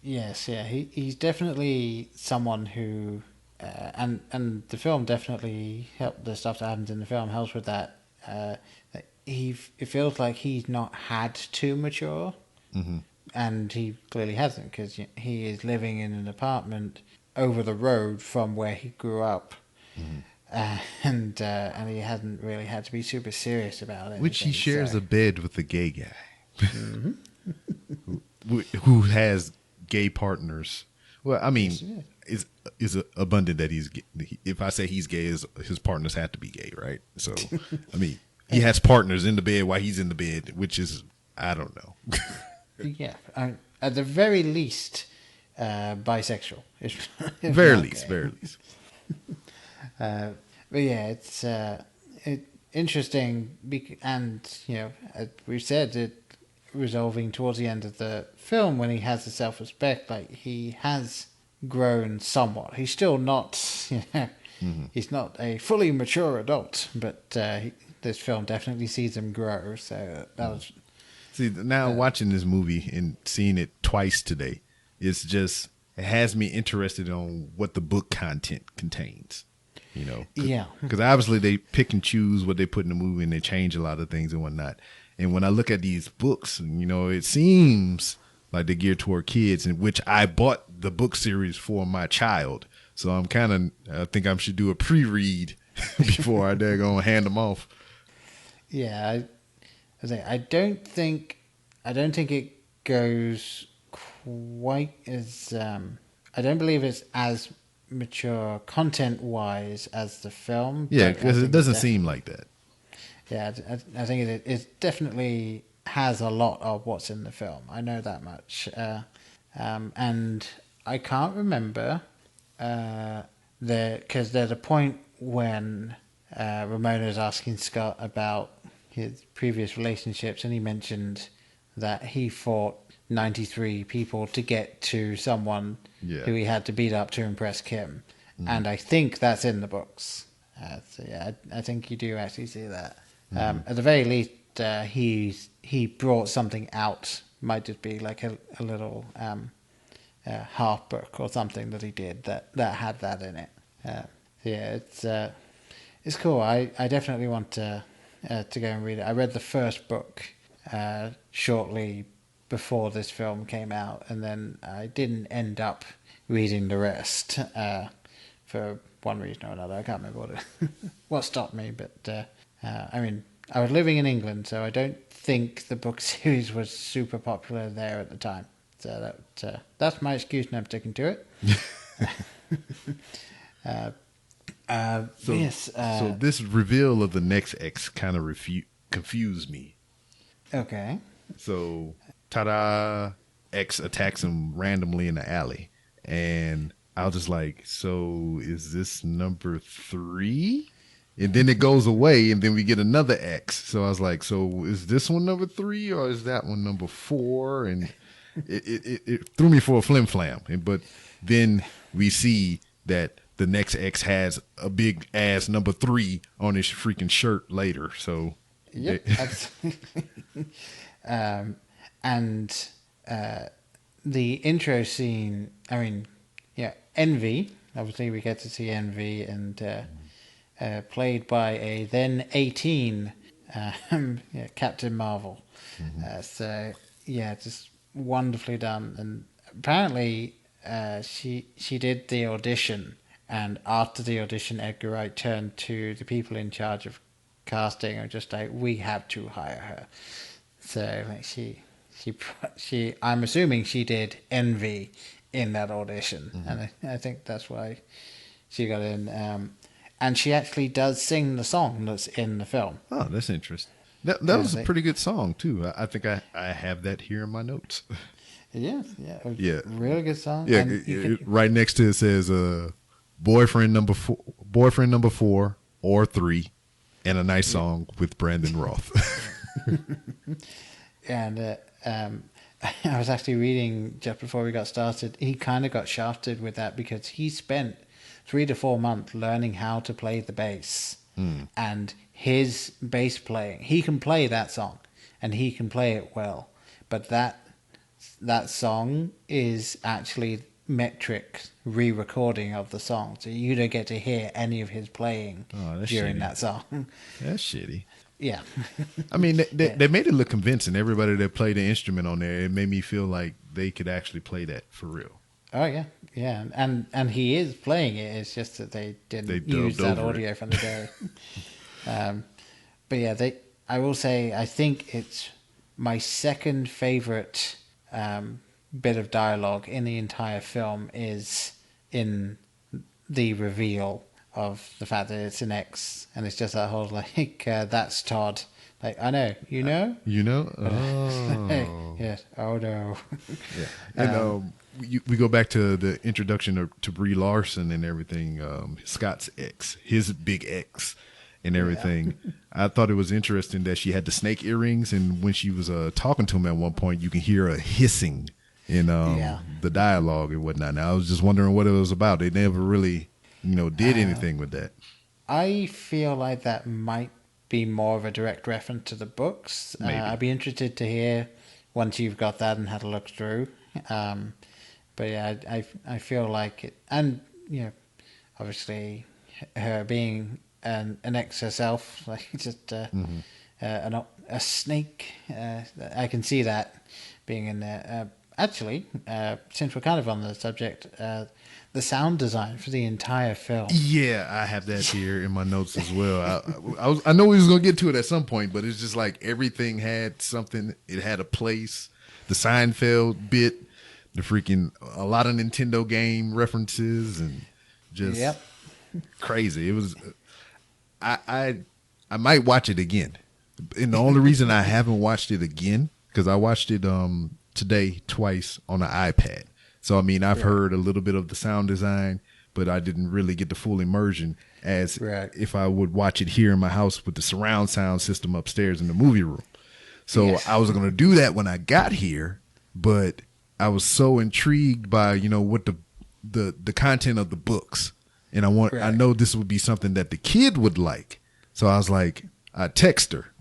J: Yes, yeah, he's definitely someone who, and the film definitely helped. The stuff that happens in the film helps with that. It feels like he's not had to mature, and he clearly hasn't, because he is living in an apartment over the road from where he grew up, and he hasn't really had to be super serious about it.
I: Which he shares a bed with the gay guy, who has gay partners. Well, I mean, is abundant that he's gay. If I say he's gay, his partners have to be gay, right? So, I mean, he has partners in the bed while he's in the bed, which is, I don't know.
J: Yeah, at the very least, bisexual.
I: Very least.
J: But yeah, it's interesting, and as we've said, it resolving towards the end of the film when he has the self-respect, like he has grown somewhat. He's still not, he's not a fully mature adult, but this film definitely sees him grow. So that was.
I: See, now watching this movie and seeing it twice today, it has me interested on what the book content contains.
J: Yeah,
I: because obviously they pick and choose what they put in the movie and they change a lot of things and whatnot. And when I look at these books, it seems like they're geared toward kids, in which I bought the book series for my child. So I think I should do a pre-read before I dare go and hand them off.
J: Yeah, I don't think it goes quite as. I don't believe it's as mature content-wise as the film.
I: Yeah, because it doesn't seem like that.
J: Yeah, I think it definitely has a lot of what's in the film. I know that much. And I can't remember because there's a point when Ramona's asking Scott about his previous relationships, and he mentioned that he fought 93 people to get to someone who he had to beat up to impress Kim. And I think that's in the books. So yeah, I think you do actually see that. At the very least, he brought something out. Might just be like a little half book or something that he did that had that in it. Yeah, it's cool. I definitely want to go and read it. I read the first book shortly before this film came out, and then I didn't end up reading the rest for one reason or another. I can't remember what stopped me, but I mean, I was living in England, so I don't think the book series was super popular there at the time. So that's my excuse, and I'm sticking to it.
I: So this reveal of the next X kind of confused me.
J: Okay.
I: So, ta-da, X attacks him randomly in the alley, and I was just like, so is this number 3? And then it goes away, and then we get another X. So I was like, so is this one number 3, or is that one number 4? And it threw me for a flim flam. But then we see that the next X has a big ass number 3 on his freaking shirt later. So
J: yep, and the intro scene. I mean, yeah, Envy. Obviously, we get to see Envy, and played by a then 18 Captain Marvel. So yeah, just wonderfully done. And apparently, she did the audition, and after the audition, Edgar Wright turned to the people in charge of casting and just like, we have to hire her. So like she I'm assuming she did Envy in that audition, and I think that's why she got in. And she actually does sing the song that's in the film.
I: Oh, that's interesting. That was a pretty good song too. I think I have that here in my notes.
J: Yeah. Really good song.
I: Yeah, right next to it says boyfriend number 4 or 3, and a nice song with Brandon Roth.
J: And I was actually reading just before we got started. He kind of got shafted with that because he spent 3 to 4 months learning how to play the bass. And his bass playing, he can play that song, and he can play it well. But that song is actually metric re-recording of the song, so you don't get to hear any of his playing during
I: shitty.
J: That song.
I: That's shitty.
J: Yeah.
I: I mean, they made it look convincing. Everybody that played the instrument on there, it made me feel like they could actually play that for real.
J: Oh yeah, and he is playing it. It's just that they didn't use that audio from the day. But yeah, I will say I think it's my second favorite bit of dialogue in the entire film is in the reveal of the fact that it's an X, and it's just that whole like that's Todd. Like, I know, you know?
I: Oh.
J: Yes. Oh, no.
I: Yeah. And we go back to the introduction to Brie Larson and everything, Scott's ex, his big ex and everything. Yeah. I thought it was interesting that she had the snake earrings, and when she was talking to him at one point, you can hear a hissing in the dialogue and whatnot. Now, I was just wondering what it was about. They never really, did anything with that.
J: I feel like that might be more of a direct reference to the books. I'd be interested to hear once you've got that and had a look through. But yeah, I feel like it, and obviously her being an ex herself, like just a snake. I can see that being in there. Actually, since we're kind of on the subject, the sound design for the entire film.
I: Yeah, I have that here in my notes as well. I know we was going to get to it at some point, but it's just like everything had something. It had a place. The Seinfeld bit, a lot of Nintendo game references, and just crazy. It was, I might watch it again. And the only reason I haven't watched it again, because I watched it today twice on an iPad. So, I mean, I've heard a little bit of the sound design, but I didn't really get the full immersion as if I would watch it here in my house with the surround sound system upstairs in the movie room. So I was going to do that when I got here, but I was so intrigued by, what the content of the books. And I know this would be something that the kid would like. So I was like, I text her.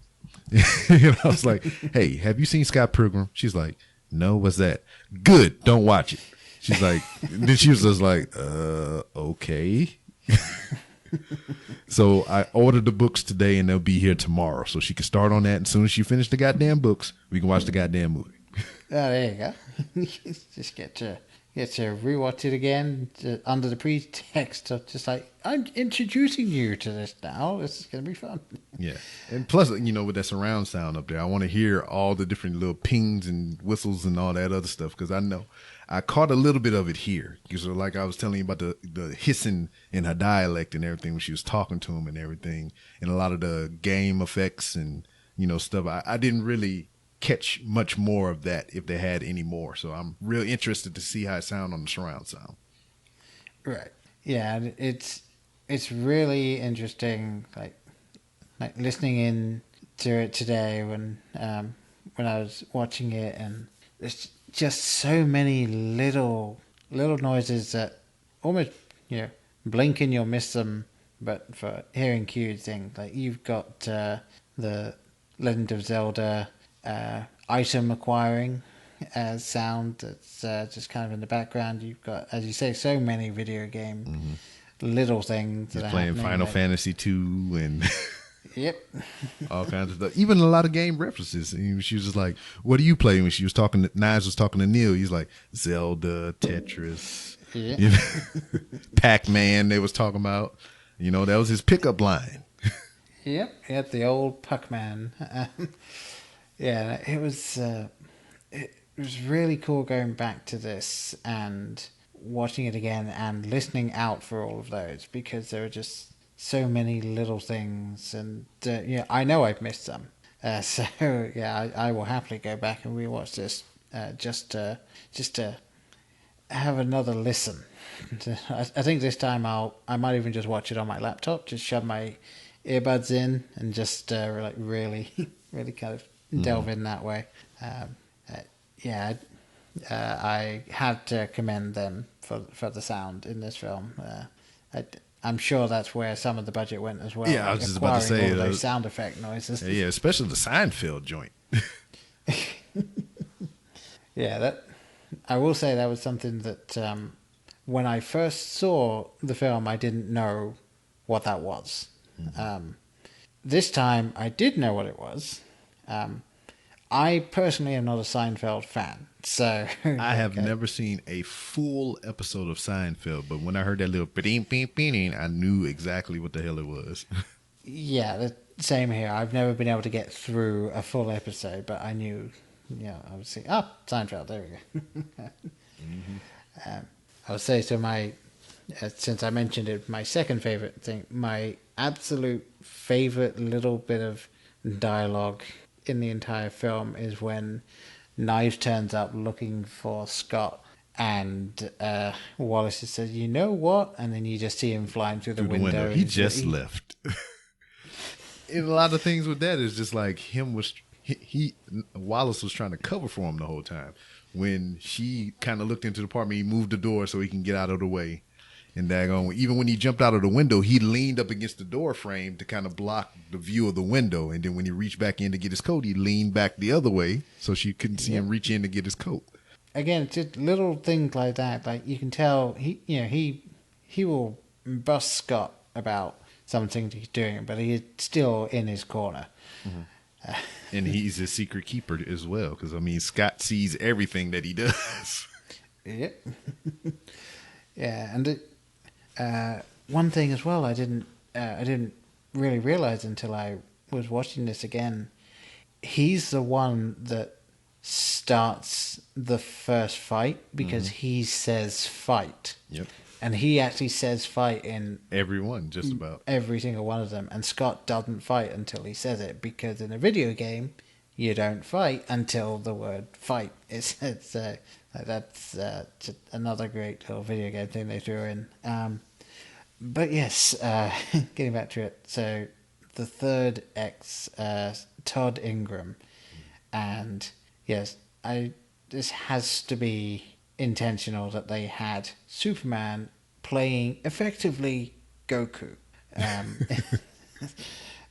I: I was like, hey, have you seen Scott Pilgrim? She's like, no, what's that? Good, don't watch it. She's like, then she was just like, okay. So I ordered the books today, and they'll be here tomorrow, so she can start on that. And as soon as she finished the goddamn books, we can watch the goddamn movie.
J: Oh, there you go. Just get to rewatch it again under the pretext of just like, I'm introducing you to this now. This is going to be fun.
I: Yeah. And plus, with that surround sound up there, I want to hear all the different little pings and whistles and all that other stuff, because I know I caught a little bit of it here. Because like I was telling you about the hissing in her dialect and everything when she was talking to him and everything, and a lot of the game effects and, stuff. I didn't really catch much more of that if they had any more. So I'm real interested to see how it sounds on the surround sound.
J: Right. Yeah, and it's really interesting, like listening in to it today when I was watching it, and just so many little noises that almost, blink and you'll miss them. But for hearing cued things, like you've got the Legend of Zelda item acquiring sound that's just kind of in the background. You've got, as you say, so many video game little things that are
I: playing
J: happening,
I: Final Fantasy 2 and
J: yep,
I: all kinds of stuff. Even a lot of game references. And she was just like, "What do you play?" When she was talking, Knives was talking to Neil. He's like, "Zelda, Tetris, Pac-Man." They was talking about. That was his pickup line.
J: Yep, he had the old Puckman. Yeah, it was really cool going back to this and watching it again and listening out for all of those, because there are just so many little things, and I know I've missed some. So yeah, I will happily go back and rewatch this just to have another listen. I think this time I might even just watch it on my laptop, just shove my earbuds in and just really kind of delve in that way. I had to commend them for the sound in this film. I'm sure that's where some of the budget went as well.
I: Yeah, I was just about to say
J: all those sound effect noises.
I: Yeah, especially the Seinfeld joint.
J: Yeah, I will say that was something that when I first saw the film, I didn't know what that was. This time, I did know what it was. I personally am not a Seinfeld fan, so
I: I have never seen a full episode of Seinfeld, but when I heard that little bing bing bing, I knew exactly what the hell it was. Yeah,
J: the same here. I've never been able to get through a full episode, but I knew, I would see, Seinfeld, there we go. I would say, so since I mentioned it, my second favorite thing, my absolute favorite little bit of dialogue in the entire film is when Knives turns up looking for Scott, and Wallace says, "You know what?" And then you just see him flying through the window.
I: He just left. And a lot of things with that is just like Wallace was trying to cover for him the whole time. When she kind of looked into the apartment, he moved the door so he can get out of the way. And even when he jumped out of the window, he leaned up against the door frame to kind of block the view of the window. And then when he reached back in to get his coat, he leaned back the other way so she couldn't see him reach in to get his coat.
J: Again, just little things like that. Like you can tell he will bust Scott about something he's doing, but he is still in his corner. Mm-hmm.
I: And he's a secret keeper as well, because Scott sees everything that he does.
J: Yep. Yeah, and one thing as well, I didn't really realize until I was watching this again. He's the one that starts the first fight because he says fight.
I: Yep.
J: And he actually says fight in
I: everyone, just about
J: every single one of them. And Scott doesn't fight until he says it, because in a video game, you don't fight until the word fight. That's just another great little video game thing they threw in. But yes, getting back to it. So the third X, Todd Ingram, and yes, this has to be intentional that they had Superman playing effectively Goku.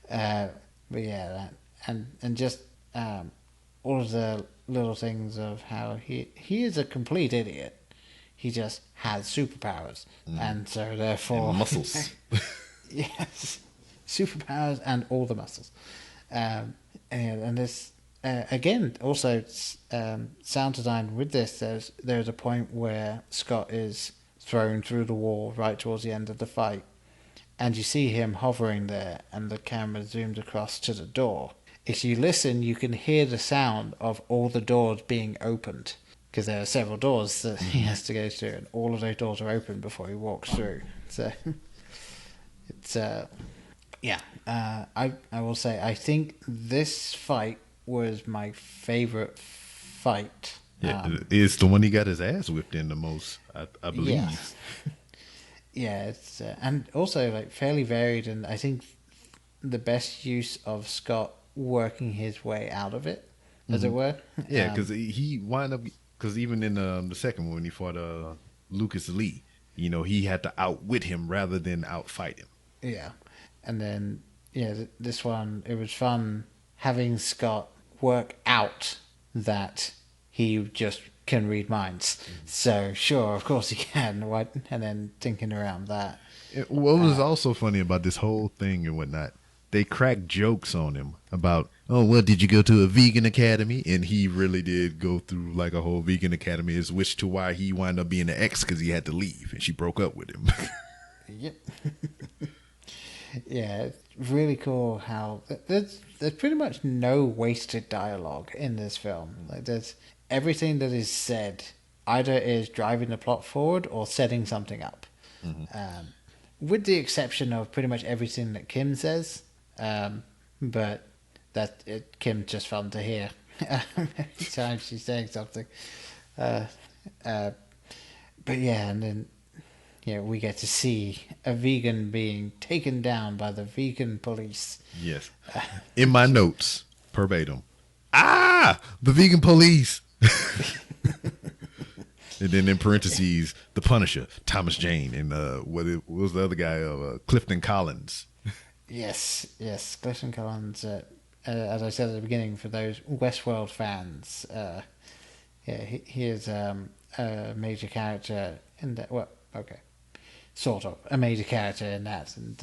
J: But yeah, and just all of the little things of how he is a complete idiot. He just has superpowers, and so therefore
I: and muscles.
J: Yes, superpowers and all the muscles. And this again also sound design with this. There's a point where Scott is thrown through the wall right towards the end of the fight, and you see him hovering there, and the camera zooms across to the door. If you listen, you can hear the sound of all the doors being opened, because there are several doors that he has to go through, and all of those doors are open before he walks through. So it's I will say I think this fight was my favorite fight.
I: Yeah, it's the one he got his ass whipped in the most, I believe.
J: Yeah, yeah, it's and also like fairly varied, and I think the best use of Scott working his way out of it, as it were.
I: Yeah, because he wound up Because even in the second one, when he fought Lucas Lee, you know, he had to outwit him rather than outfight him.
J: Yeah. And then, this one, it was fun having Scott work out that he just can read minds. So, sure, of course he can. And then thinking around that.
I: What was also funny about this whole thing and whatnot, they cracked jokes on him about, oh, well, did you go to a vegan academy? And he really did go through like a whole vegan academy, which to why he wound up being an ex because he had to leave and she broke up with him.
J: Yep. Yeah, it's really cool how there's pretty much no wasted dialogue in this film. Like, there's everything that is said either is driving the plot forward or setting something up. With the exception of pretty much everything that Kim says. But Kim's just fun to hear every time she's saying something. But yeah, and then we get to see a vegan being taken down by the vegan police.
I: Yes. In my notes, verbatim. The vegan police. And then in parentheses, the Punisher, Thomas Jane, and what was the other guy? Clifton Collins. Yes,
J: Clifton Collins. As I said at the beginning, for those Westworld fans, he is a major character in that. Well, okay, sort of a major character in that, and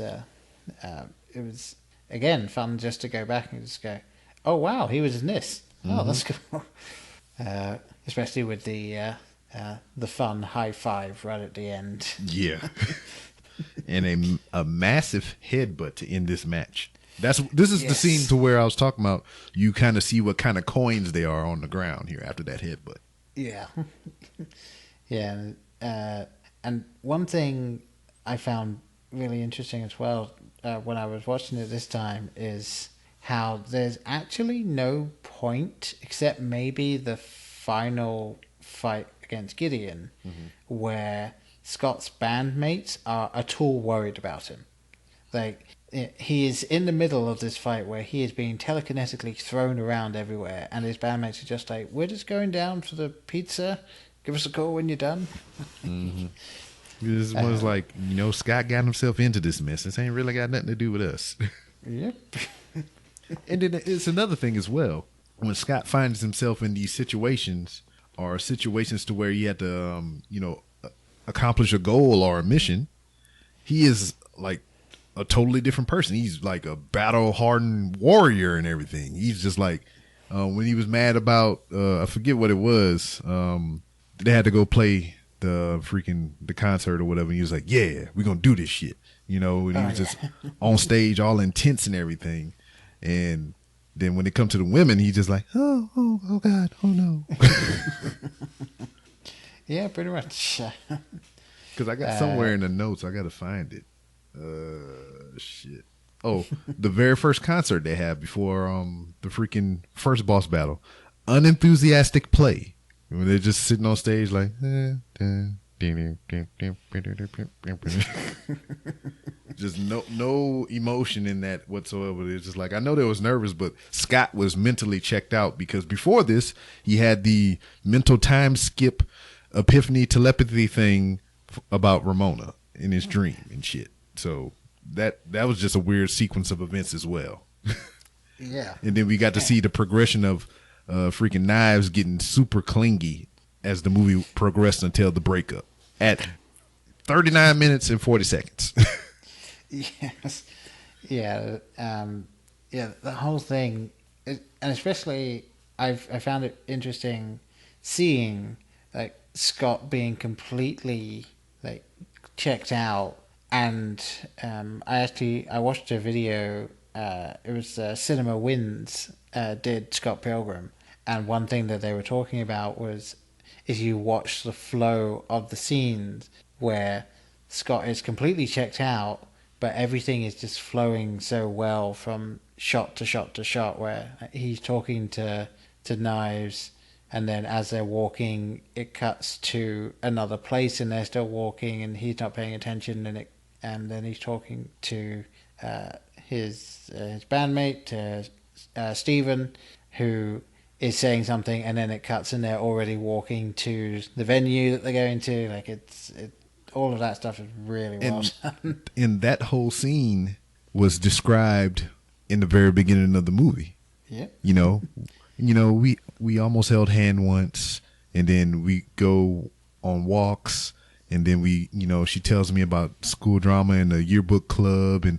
J: it was again fun just to go back and just go, oh wow, he was in this. Oh, that's cool. Especially with the fun high five right at the end.
I: Yeah. And a massive headbutt to end this match. This is the scene to where I was talking about. You kind of see what kind of coins they are on the ground here after that headbutt.
J: Yeah. Yeah. And one thing I found really interesting as well when I was watching it this time is how there's actually no point except maybe the final fight against Gideon where Scott's bandmates are at all worried about him. Like, he is in the middle of this fight where he is being telekinetically thrown around everywhere, and his bandmates are just like, we're just going down for the pizza. Give us a call when you're done.
I: This was like, Scott got himself into this mess. This ain't really got nothing to do with us.
J: Yep.
I: And then it's another thing as well. When Scott finds himself in these situations, or situations to where he had to, accomplish a goal or a mission, he is like a totally different person. He's like a battle-hardened warrior and everything. He's just like, when he was mad about, I forget what it was, they had to go play the concert or whatever, and he was like, yeah, we're gonna do this shit, and he was just on stage all intense and everything. And then when it comes to the women, he's just like, oh God, oh no.
J: Yeah, pretty much.
I: Because I got somewhere in the notes, I got to find it. Shit. Oh, the very first concert they have before the freaking first boss battle. Unenthusiastic play. When they're just sitting on stage like... Just no emotion in that whatsoever. It's just like, I know they was nervous, but Scott was mentally checked out because before this, he had the mental time skip epiphany telepathy thing about Ramona in his dream and shit. So that was just a weird sequence of events as well.
J: Yeah.
I: And then we got to see the progression of freaking Knives getting super clingy as the movie progressed until the breakup at 39 minutes and 40 seconds.
J: Yes. Yeah. The whole thing, and especially I found it interesting seeing like Scott being completely like checked out, and I watched a video. It was Cinema Wins did Scott Pilgrim, and one thing that they were talking about was if you watch the flow of the scenes where Scott is completely checked out, but everything is just flowing so well from shot to shot to shot, where he's talking to Knives, and then as they're walking, it cuts to another place, and they're still walking, and he's not paying attention, and then he's talking to his bandmate, Stephen, who is saying something, and then it cuts and they're already walking to the venue that they're going to. Like all of that stuff is really well done.
I: And that whole scene was described in the very beginning of the movie.
J: Yeah.
I: We almost held hand once, and then we go on walks, and then she tells me about school drama and the yearbook club, and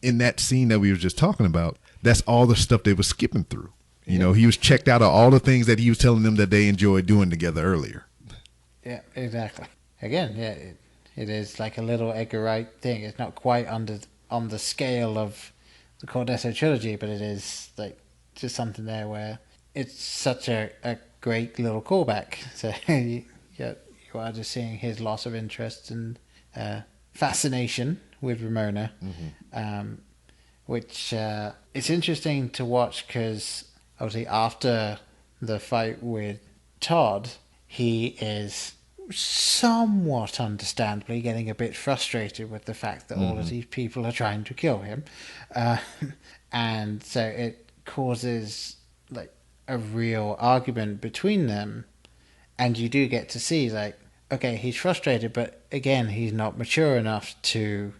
I: in that scene that we were just talking about, that's all the stuff they were skipping through. He was checked out of all the things that he was telling them that they enjoyed doing together earlier.
J: Yeah, exactly. Again, it is like a little Edgar Wright thing. It's not quite on the scale of the Cornetto trilogy, but it is like just something there where it's such a great little callback. So you are just seeing his loss of interest and fascination with Ramona, which it's interesting to watch because obviously after the fight with Todd, he is somewhat understandably getting a bit frustrated with the fact that all of these people are trying to kill him, and so it causes like a real argument between them, and you do get to see like, okay, he's frustrated, but again, he's not mature enough to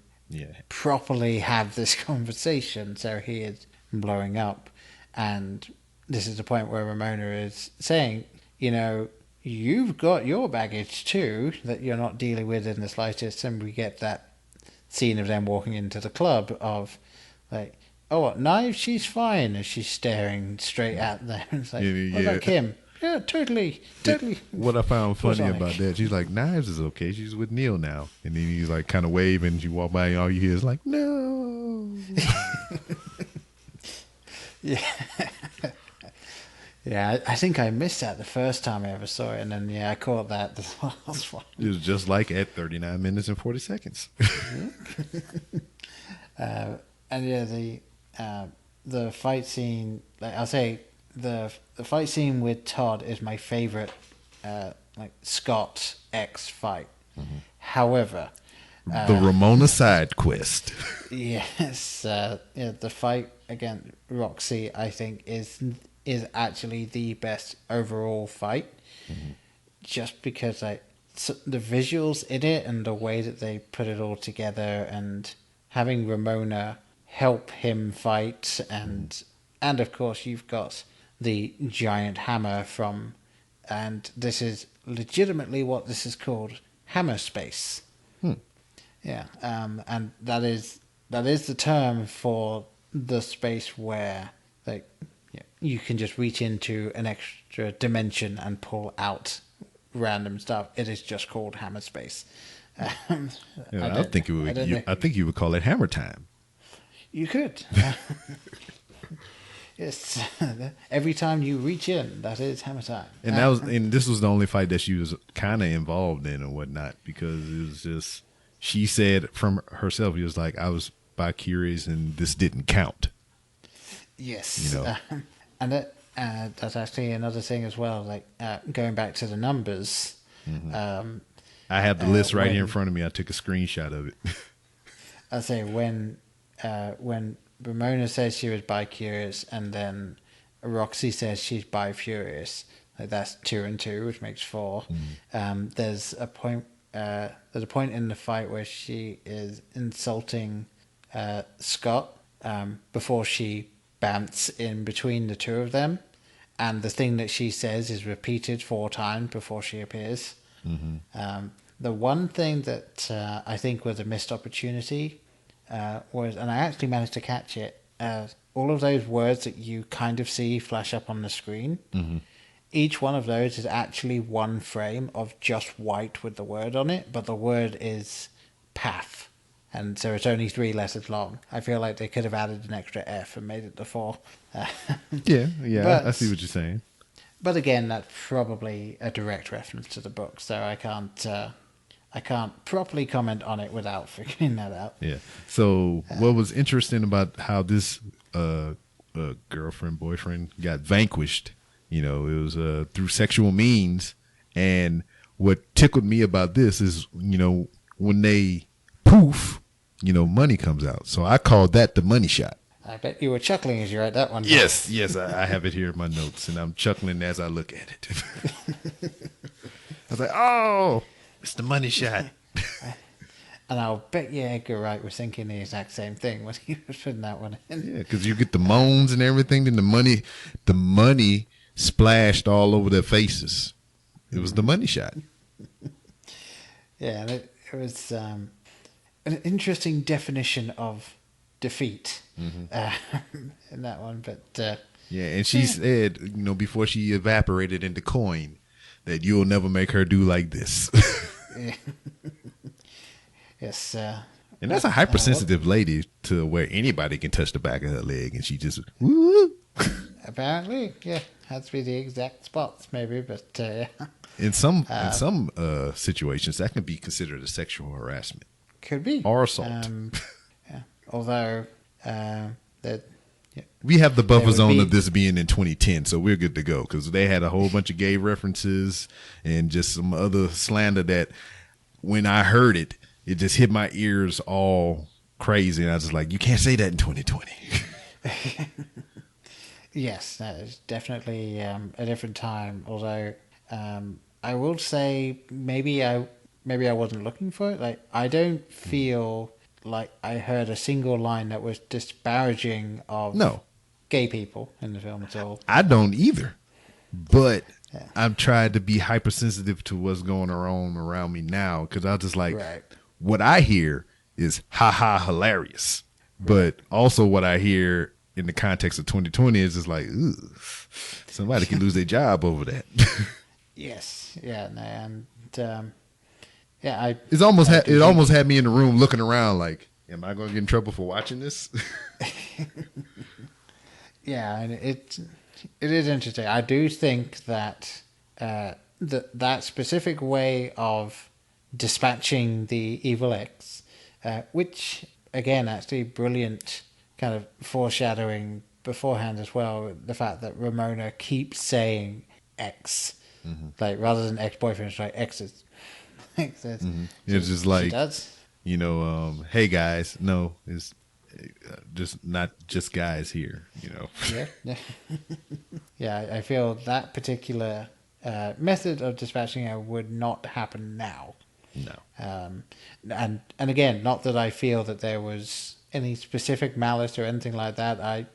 J: properly have this conversation, so he is blowing up. And this is the point where Ramona is saying, you've got your baggage too that you're not dealing with in the slightest. And we get that scene of them walking into the club of like, oh, what, Knives? She's fine, as she's staring straight at them. It's like, what about Kim? Yeah, totally.
I: What I found funny about that, she's like, Knives is okay. She's with Neil now. And then he's like kind of waving, and you walk by and all you hear is like, no.
J: Yeah. Yeah, I think I missed that the first time I ever saw it, and then I caught that the last one.
I: It was just like at 39 minutes and 40 seconds.
J: And the fight scene, like I'll say, the fight scene with Todd is my favorite, like Scott X fight. However,
I: the Ramona side quest.
J: Yes, the fight against Roxy, I think, is actually the best overall fight, just because the visuals in it and the way that they put it all together, and having Ramona help him fight, and of course you've got the giant hammer and this is legitimately what this is called, hammer space. Yeah, and that is the term for the space where you can just reach into an extra dimension and pull out random stuff. It is just called hammer space.
I: I think you would call it hammer time.
J: You could. Yes. Every time you reach in, that is hammer time.
I: And this was the only fight that she was kind of involved in and whatnot, because it was just, she said from herself, it was like, I was bi-curious and this didn't count.
J: Yes. And that's actually another thing as well, like going back to the numbers.
I: I have the list right here in front of me. I took a screenshot of it.
J: I say when Ramona says she was bi-curious, and then Roxy says she's bi-furious, like that's 2 and 2, which makes 4. There's a point in the fight where she is insulting Scott before she bants in between the two of them, and the thing that she says is repeated 4 times before she appears. The one thing that I think was a missed opportunity was, and I actually managed to catch it, all of those words that you kind of see flash up on the screen, each one of those is actually one frame of just white with the word on it, but the word is path. And so it's only 3 letters long. I feel like they could have added an extra F and made it the 4.
I: Yeah, I see what you're saying.
J: But again, that's probably a direct reference to the book, so I can't properly comment on it without figuring that out.
I: Yeah. So what was interesting about how this girlfriend, boyfriend got vanquished, it was through sexual means. And what tickled me about this is, when they poof, money comes out. So I called that the money shot.
J: I bet you were chuckling as you wrote that one.
I: Yes, I have it here in my notes, and I'm chuckling as I look at it. I was like, oh, it's the money shot.
J: And I'll bet you Edgar Wright was thinking the exact same thing when he was putting that one in.
I: Yeah, because you get the moans and everything, then the money splashed all over their faces. It was the money shot.
J: Yeah, and it was an interesting definition of defeat in that one. But
I: yeah, and she said, before she evaporated into coin, that you'll never make her do like this.
J: Yeah. Yes.
I: And that's a hypersensitive lady to where anybody can touch the back of her leg, and she just woo.
J: Apparently, yeah, had to be the exact spots, maybe, but yeah.
I: In some situations, that can be considered a sexual harassment.
J: Could be
I: or assault.
J: Yeah, although
I: we have the buffer zone of this being in 2010, so we're good to go because they had a whole bunch of gay references and just some other slander that, when I heard it, it just hit my ears all crazy, and I was just like, you can't say that in 2020.
J: Yes, that is definitely a different time. Although I will say maybe I wasn't looking for it. Like, I don't feel like I heard a single line that was disparaging of gay people in the film at all.
I: I don't either, but I've tried to be hypersensitive to what's going on around me now, because I was just like, what I hear is ha ha hilarious, but also what I hear in the context of 2020 is just like, ooh, somebody could lose their job over that.
J: Yes, yeah, and
I: it almost had me in the room looking around like, am I going to get in trouble for watching this?
J: Yeah, and it is interesting. I do think that that specific way of dispatching the evil X, which again, actually brilliant kind of foreshadowing beforehand as well. The fact that Ramona keeps saying X, like rather than ex-boyfriend, it's like exes.
I: It's just like, hey guys, no, it's just not just guys here,
J: Yeah, I feel that particular method of dispatching her would not happen now.
I: No.
J: And again, not that I feel that there was any specific malice or anything like that.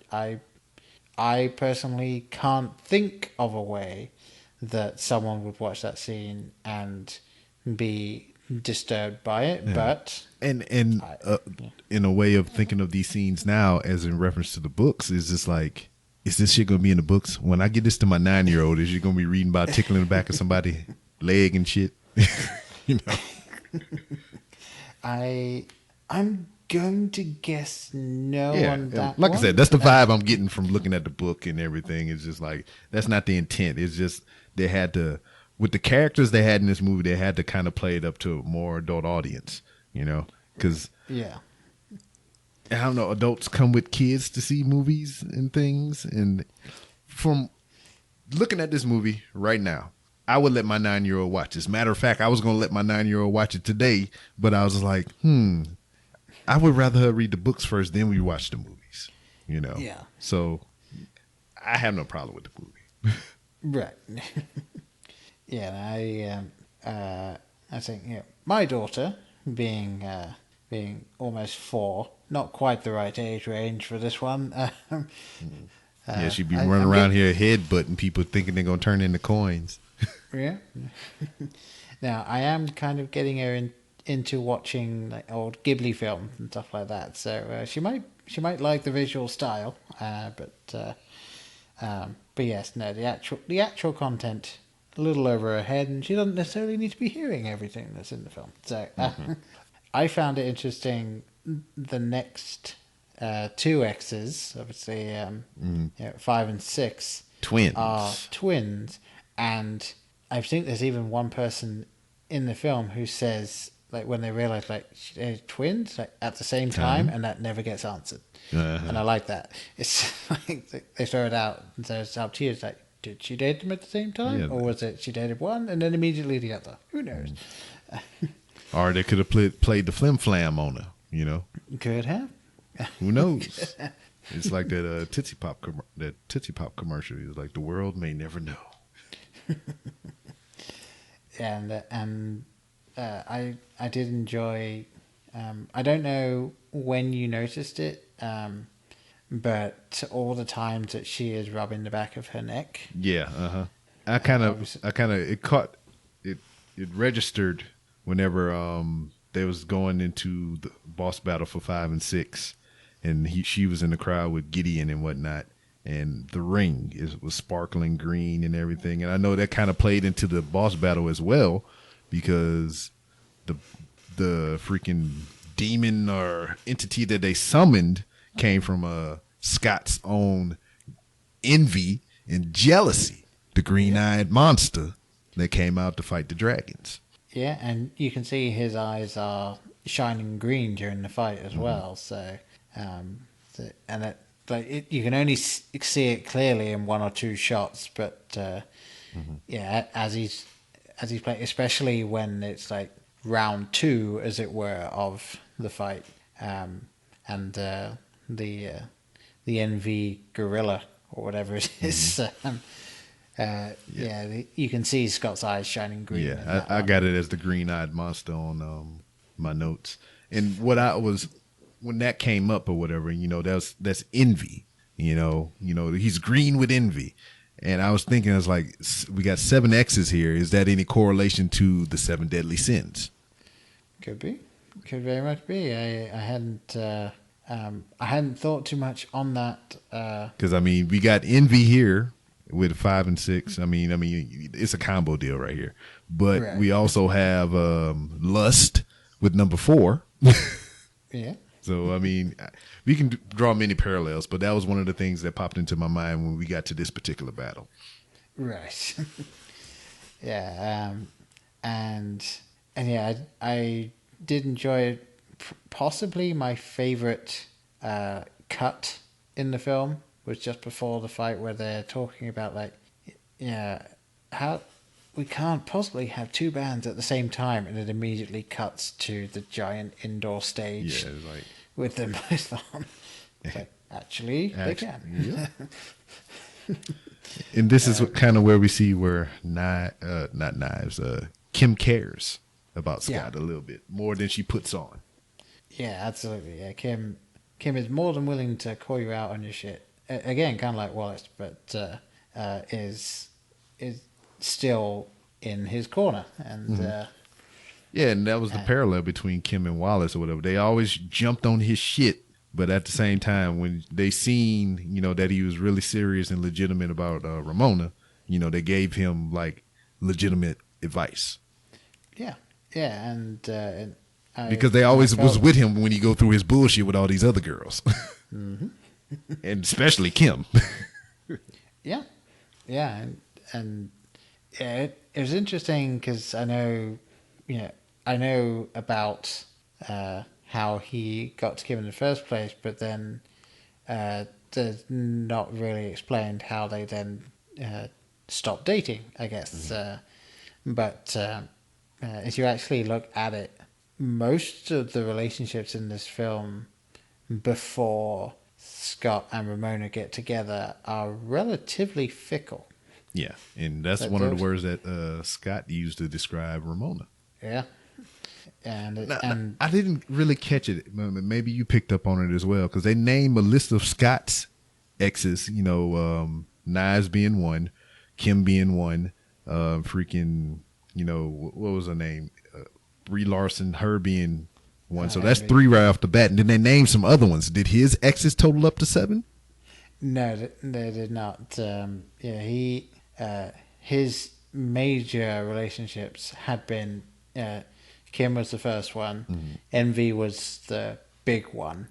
J: I personally can't think of a way that someone would watch that scene and be disturbed by it. Yeah. But
I: in a way of thinking of these scenes now as in reference to the books, is just like, is this shit gonna be in the books? When I get this to my 9-year-old, is she gonna be reading about tickling the back of somebody's leg and shit?
J: I'm going to guess no on that.
I: Like I said, that's the vibe I'm getting from looking at the book and everything. It's just like, that's not the intent. It's just they had to, with the characters they had in this movie, they had to kind of play it up to a more adult audience, because I don't know, adults come with kids to see movies and things, and from looking at this movie right now, I would let my 9-year-old watch this. Matter of fact, I was going to let my 9-year-old watch it today, but I was just like, I would rather her read the books first, then we watch the movies,
J: Yeah.
I: So I have no problem with the movie.
J: Right. Yeah, I think my daughter being almost 4, not quite the right age range for this one.
I: She'd be running around here headbutting people, thinking they're gonna turn into coins.
J: Yeah. Now I am kind of getting her into watching like old Ghibli films and stuff like that, so she might like the visual style, but yes, no, the actual content a little over her head, and she doesn't necessarily need to be hearing everything that's in the film. So I found it interesting. The next 2 X's, obviously, 5 and 6, are twins, and I think there's even one person in the film who says, like, when they realize like they're twins, like at the same time, and that never gets answered. And I like that. It's like they throw it out, and so it's up to you. It's like, did she date them at the same time, or was it she dated one and then immediately the other? Who knows?
I: Or they could have played the flim flam on her,
J: Could have.
I: Who knows? It's like that Tootsie Pop commercial. It's like the world may never know.
J: And I did enjoy. I don't know when you noticed it, but all the times that she is rubbing the back of her neck.
I: Yeah, it registered whenever they was going into the boss battle for 5 and 6, and she was in the crowd with Gideon and whatnot, and the ring was sparkling green and everything, and I know that kind of played into the boss battle as well, because the freaking demon or entity that they summoned came from Scott's own envy and jealousy, the green-eyed monster that came out to fight the dragons.
J: Yeah, and you can see his eyes are shining green during the fight as well. So, you can only see it clearly in 1 or 2 shots, but yeah, as he's playing, especially when it's like round 2, as it were, of the fight, and the NV gorilla or whatever it is. You can see Scott's eyes shining green.
I: Yeah, I got it as the green-eyed monster on my notes. And when that came up or whatever, that's envy. He's green with envy. And I was thinking, it's like, we got 7 X's here. Is that any correlation to the 7 deadly sins?
J: Could be. Could very much be. I hadn't thought too much on that.
I: Because we got envy here with 5 and 6. I mean, it's a combo deal right here. But
J: right.
I: We also have lust with number 4.
J: Yeah.
I: So we can draw many parallels, but that was one of the things that popped into my mind when we got to this particular battle.
J: Right. Yeah. And yeah, I did enjoy it. Possibly my favorite cut in the film was just before the fight, where they're talking about how we can't possibly have 2 bands at the same time, and it immediately cuts to the giant indoor stage with them both on. Actually, they can.
I: Yeah. And this is kind of where we see where Kim cares about Scott a little bit more than she puts on.
J: Yeah, absolutely. Yeah, Kim is more than willing to call you out on your shit. Again, kind of like Wallace, but is still in his corner. And
I: and that was the parallel between Kim and Wallace or whatever. They always jumped on his shit, but at the same time, when they seen that he was really serious and legitimate about Ramona, they gave him legitimate advice. Yeah,
J: and
I: because they always was with him when he go through his bullshit with all these other girls, and especially Kim.
J: Yeah, and it was interesting because I know about how he got to Kim in the first place, but then there's not really explained how they then stopped dating, I guess. But if you actually look at it, most of the relationships in this film before Scott and Ramona get together are relatively fickle.
I: Yeah, and that's one of the words that Scott used to describe Ramona.
J: Yeah. And
I: I didn't really catch it. Maybe you picked up on it as well, because they name a list of Scott's exes, Knives being one, Kim being one, what was her name? Brie Larson, her being one. So that's 3 right off the bat. And then they named some other ones. Did his exes total up to 7?
J: No, they did not. His major relationships had been Kim was the first one, Envy was the big one,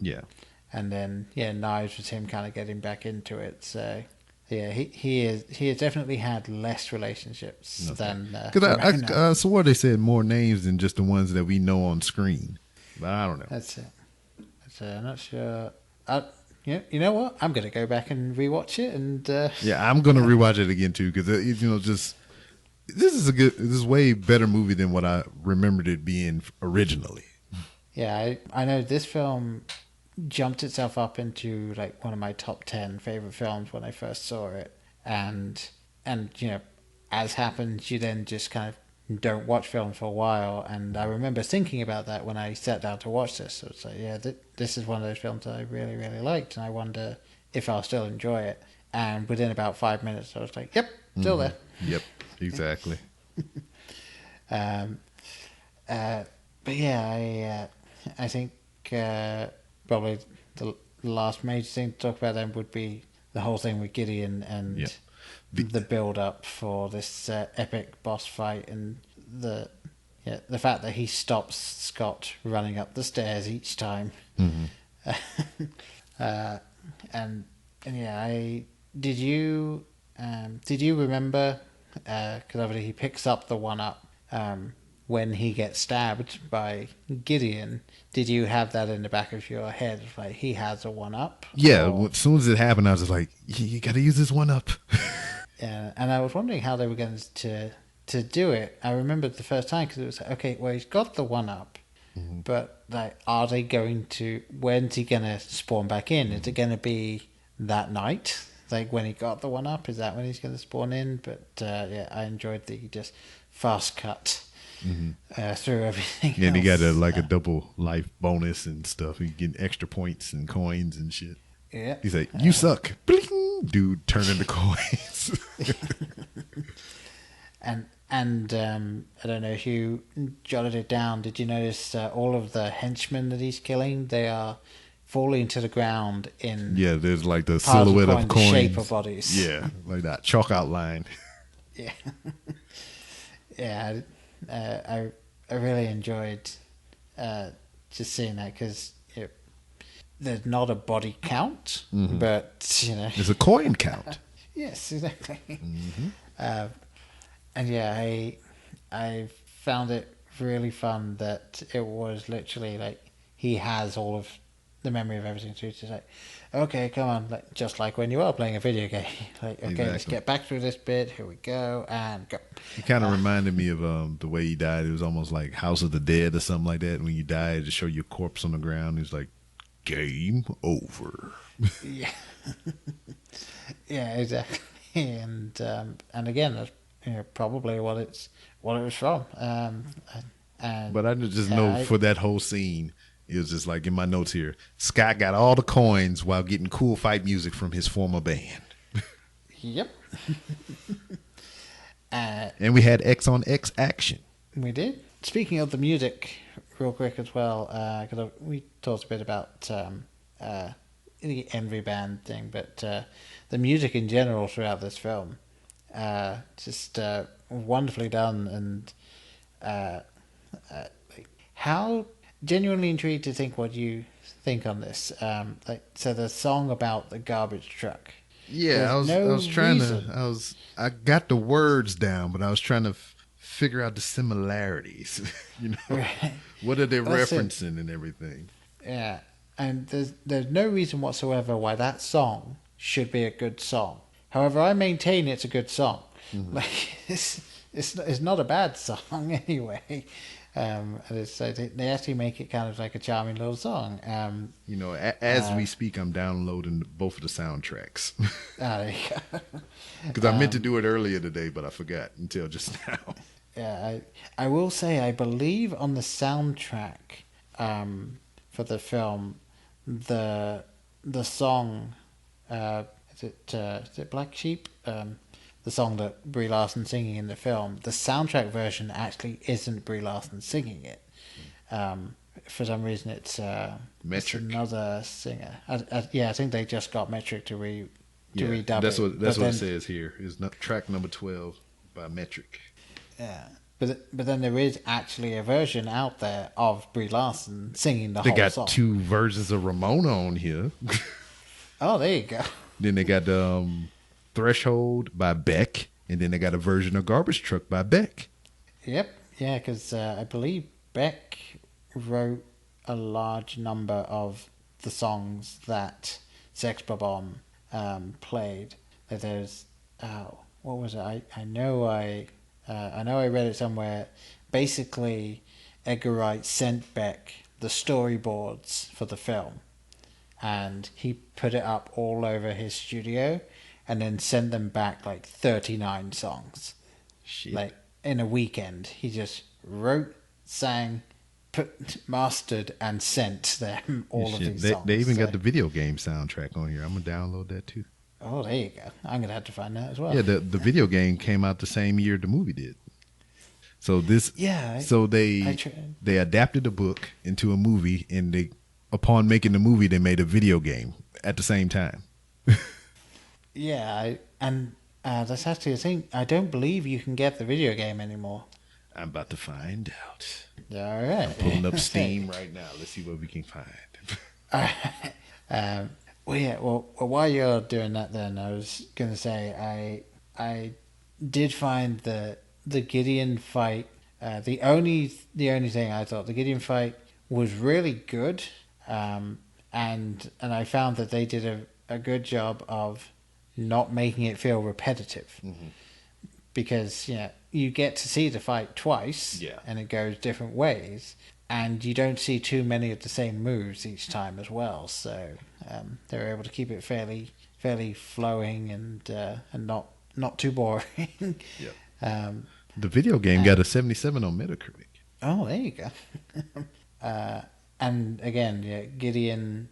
J: and then Knives was him kind of getting back into it. So he has definitely had less relationships than.
I: Because I swore they said more names than just the ones that we know on screen, but I don't know.
J: That's it. I'm not sure. You know what? I'm going to go back and rewatch it, and
I: I'm going to rewatch it again too, because this is way better movie than what I remembered it being originally.
J: Yeah, I know this film jumped itself up into like one of my top 10 favorite films when I first saw it, and as happens, you then just kind of don't watch films for a while. And I remember thinking about that when I sat down to watch this. So it's like, yeah, this is one of those films that I really, really liked, and I wonder if I'll still enjoy it. And within about 5 minutes, I was like, yep, still there.
I: Yep, exactly.
J: But yeah, I think probably the last major thing to talk about then would be the whole thing with Gideon and the build up for this epic boss fight, and the fact that he stops Scott running up the stairs each time. And yeah, did you remember? Because obviously he picks up the 1-up when he gets stabbed by Gideon. Did you have that in the back of your head, like he has a 1-up?
I: Yeah, as soon as it happened, I was just like, you got to use this 1-up.
J: Yeah, and I was wondering how they were going to do it. I remembered the first time because it was like, okay, well, he's got the 1-up, but like, are they going to? When's he going to spawn back in? Is it going to be that night? Like when he got the 1-up, is that when he's going to spawn in? But yeah, I enjoyed the just fast cut through everything.
I: Yeah, and he got a double life bonus and stuff. He get extra points and coins and shit.
J: Yeah,
I: he's like, you suck. Bling! Dude, turning the coins.
J: And I don't know if you jotted it down. Did you notice all of the henchmen that he's killing? They are falling to the ground in
I: there's like the silhouette of coins,
J: shape of bodies.
I: Yeah, like that chalk outline.
J: Yeah, yeah. I really enjoyed just seeing that because there's not a body count, but
I: there's a coin count.
J: Yes, exactly. And yeah, I found it really fun that it was literally like he has all of the memory of everything. So it's just like, okay, come on, like just like when you are playing a video game. Like, okay,
I: exactly.
J: Let's get back through this bit. Here we go, and go.
I: It kind of reminded me of the way he died. It was almost like House of the Dead or something like that. When you die, it just show your corpse on the ground. It's like, game over.
J: Yeah, yeah, exactly. And again, that's probably what it was from.
I: But I just know for that whole scene, it was just like in my notes here, Scott got all the coins while getting cool fight music from his former band.
J: Yep.
I: And we had X on X action.
J: We did. Speaking of the music, real quick as well, because we talked a bit about the Envy Band thing, but the music in general throughout this film, just wonderfully done, and how genuinely intrigued to think what you think on this. So the song about the garbage truck.
I: Yeah, I was trying to. I got the words down, but I was trying to figure out the similarities.
J: Right.
I: What are they referencing and everything?
J: Yeah, and there's no reason whatsoever why that song should be a good song. However, I maintain it's a good song. Like it's not a bad song anyway. And they actually make it kind of like a charming little song.
I: As we speak, I'm downloading both of the soundtracks.
J: There you go.
I: Because I meant to do it earlier today, but I forgot until just now.
J: Yeah, I will say I believe on the soundtrack for the film, the song is it Black Sheep? The song that Brie Larson singing in the film, the soundtrack version actually isn't Brie Larson singing it. For some reason, it's another singer. I think they just got Metric to redub
I: that's
J: it.
I: That's what it says here. Is track number 12 by Metric.
J: Yeah, but then there is actually a version out there of Brie Larson singing the whole song.
I: They got 2 versions of Ramona on here.
J: Oh, there you go.
I: Then they got Threshold by Beck, and then they got a version of Garbage Truck by Beck.
J: Yep, yeah, because I believe Beck wrote a large number of the songs that Sex Bomb played. That there's what was it? I know I read it somewhere. Basically, Edgar Wright sent Beck the storyboards for the film, and he put it up all over his studio, and then sent them back like 39 songs.
I: Shit.
J: Like in a weekend, he just wrote, sang, mastered, and sent them all of these songs.
I: They even got the video game soundtrack on here. I'm gonna download that too.
J: Oh, there you go. I'm gonna have to find that as well.
I: Yeah, the video game came out the same year the movie did. So they adapted the book into a movie, and upon making the movie, they made a video game at the same time.
J: Yeah, that's actually a thing. I don't believe you can get the video game anymore.
I: I'm about to find out.
J: All right.
I: I'm pulling up Steam right now. Let's see what we can find.
J: Well, while you're doing that, then I was gonna say I did find the Gideon fight. The only thing I thought the Gideon fight was really good, and I found that they did a good job of not making it feel repetitive, because you get to see the fight twice, and it goes different ways, and you don't see too many of the same moves each time as well. So they were able to keep it fairly flowing and not too boring.
I: The video game got a 77 on Metacritic.
J: Oh, there you go. And again, Gideon,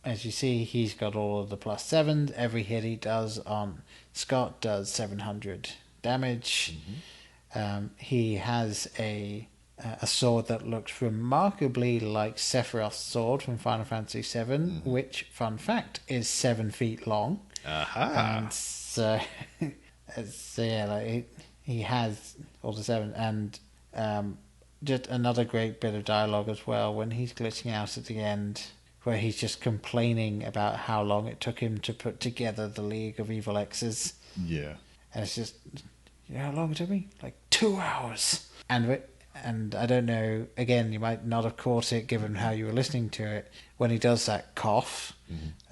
J: as you see, he's got all of the +7s. Every hit he does on Scott does 700 damage. He has a sword that looks remarkably like Sephiroth's sword from Final Fantasy VII, which, fun fact, is 7 feet long. And so he has all the 7, and just another great bit of dialogue as well when he's glitching out at the end, where he's just complaining about how long it took him to put together the League of Evil X's.
I: Yeah.
J: And it's just, how long it took me? Like 2 hours. And I don't know, again, you might not have caught it given how you were listening to it, when he does that cough.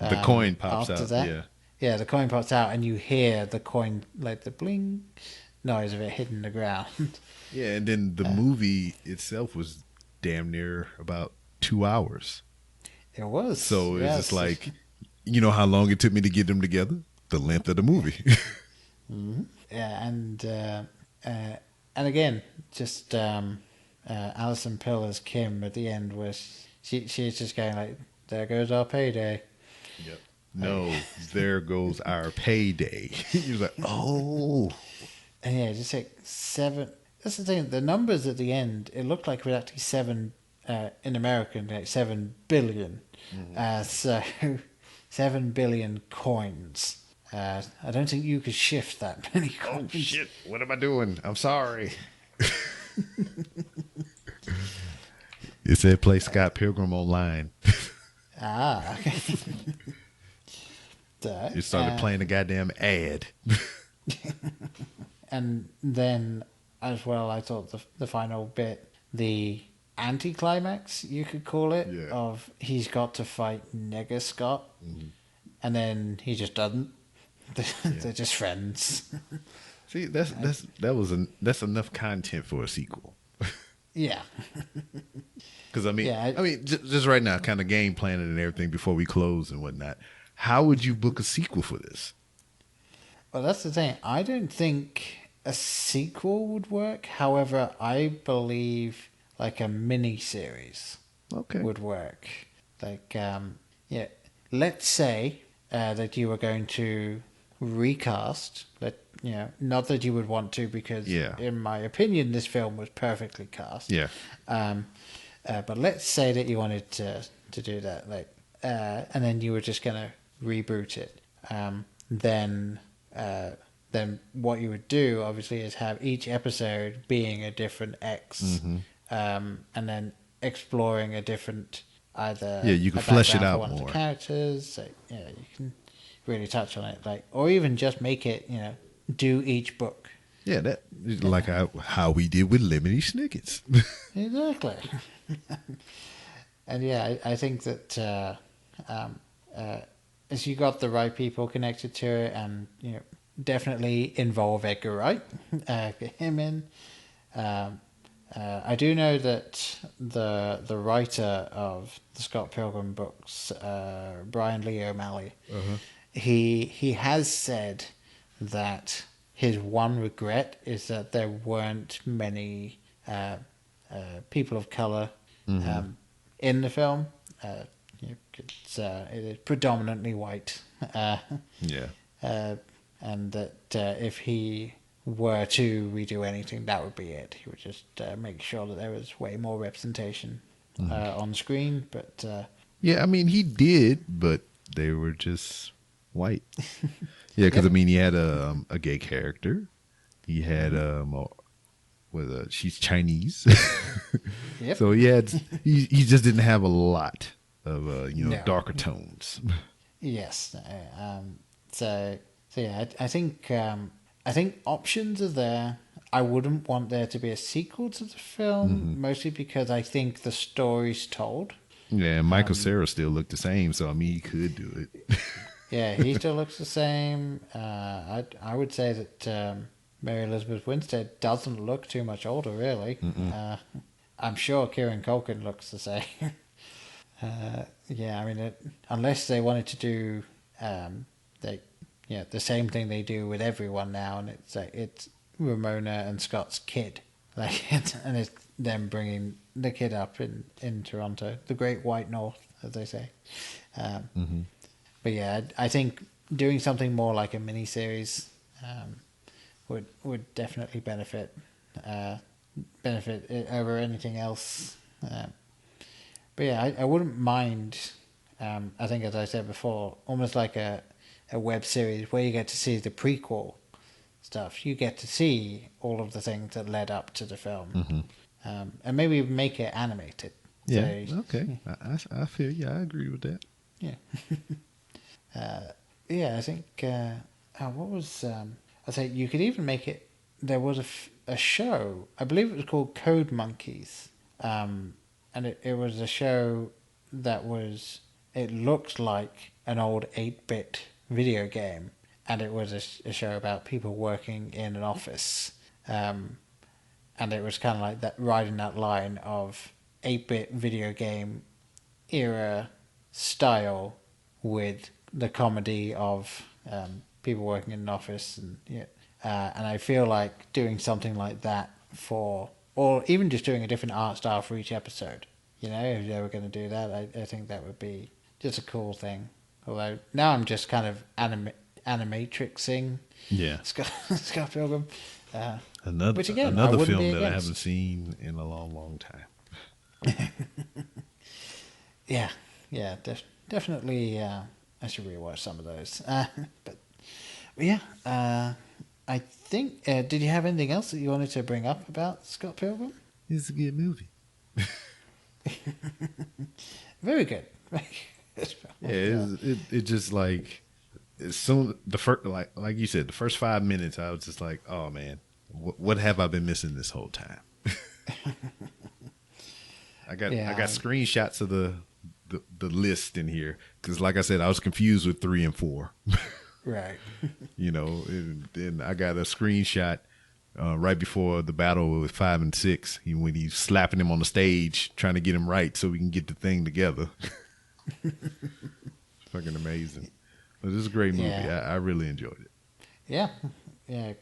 I: The coin pops out.
J: Yeah, the coin pops out, and you hear the coin, like the bling noise of it hitting the ground.
I: Yeah, and then the movie itself was damn near about 2 hours.
J: It was.
I: So it's just like, you know how long it took me to get them together? The length of the movie.
J: Yeah, and again, just Alison Pill as Kim at the end, was she's just going like, there goes our payday.
I: Yep. No, there goes our payday. You're like, oh.
J: And yeah, just like 7. That's the thing. The numbers at the end, it looked like it was actually 7 in American, like 7 billion. So 7 billion coins. I don't think you could shift that many coins.
I: Oh shit! What am I doing? I'm sorry. It said play Scott Pilgrim online.
J: Okay.
I: You started playing a goddamn ad.
J: And then, as well, I thought the final bit, the anticlimax, you could call it, of he's got to fight Nega Scott, and then he just doesn't. They're just friends.
I: See, that's enough content for a sequel.
J: Yeah.
I: Because I mean, just right now, kind of game planning and everything before we close and whatnot. How would you book a sequel for this?
J: Well, that's the thing. I don't think a sequel would work. However, I believe like a mini series would work. Like, let's say that you were going to recast, not that you would want to, because in my opinion, this film was perfectly cast. Yeah. But let's say that you wanted to do that, and then you were just going to reboot it. Then what you would do, obviously, is have each episode being a different X, and then exploring a different either. Yeah,
I: you can flesh it out
J: one
I: more.
J: Of the characters, you can really touch on it, or even just make it, do each book.
I: Yeah, that like how we did with Lemony Snicket's.
J: Exactly. And yeah, I think that as you got the right people connected to it, and definitely involve Edgar Wright, get him in. I do know that the writer of the Scott Pilgrim books, Brian Lee O'Malley, he has said that his one regret is that there weren't many people of color in the film. It is predominantly white. And that if he were to redo anything, that would be it. He would just make sure that there was way more representation on screen. But
I: yeah, I mean, he did, but they were just white. Yeah, because I mean, he had a gay character. He had she's Chinese.
J: Yep.
I: So he just didn't have a lot of darker tones.
J: Yes. So yeah, I think options are there. I wouldn't want there to be a sequel to the film, mostly because I think the story's told.
I: Yeah, and Michael Cera still looked the same, so I mean, he could do it.
J: Yeah, he still looks the same. I would say that Mary Elizabeth Winstead doesn't look too much older, really. I'm sure Kieran Culkin looks the same. Yeah, I mean, unless they wanted to do the same thing they do with everyone now, and it's Ramona and Scott's kid, and it's them bringing the kid up in Toronto, the Great White North, as they say. But yeah, I think doing something more like a miniseries would definitely benefit it over anything else. But yeah, I wouldn't mind. I think, as I said before, almost like a web series where you get to see the prequel stuff. You get to see all of the things that led up to the film, and maybe make it animated.
I: Yeah.
J: So,
I: okay. I feel you. I agree with that.
J: Yeah. Yeah, I think. What was? I say you could even make it. There was a show. I believe it was called Code Monkeys. And it was a show that was. It looked like an old 8-bit video game, and it was a show about people working in an office. And it was kind of like that, riding that line of 8-bit video game era style with the comedy of people working in an office, and I feel like doing something like that or even just doing a different art style for each episode. If they were going to do that, I think that would be just a cool thing. Although now I'm just kind of animatrixing Scott Pilgrim. Which again,
I: another film that I haven't seen in a long, long time.
J: Yeah, definitely. I should rewatch some of those. But yeah, I think. Did you have anything else that you wanted to bring up about Scott Pilgrim?
I: It's a good movie.
J: Very good.
I: Yeah, it just like as soon the first like you said, the first 5 minutes, I was just like, oh man, what have I been missing this whole time? I got screenshots of the list in here because, like I said, I was confused with 3 and 4.
J: Right.
I: And then I got a screenshot right before the battle with 5 and 6 when he's slapping him on the stage trying to get him right so we can get the thing together. Fucking amazing. But this is a great movie. Yeah. I really enjoyed it.
J: Yeah,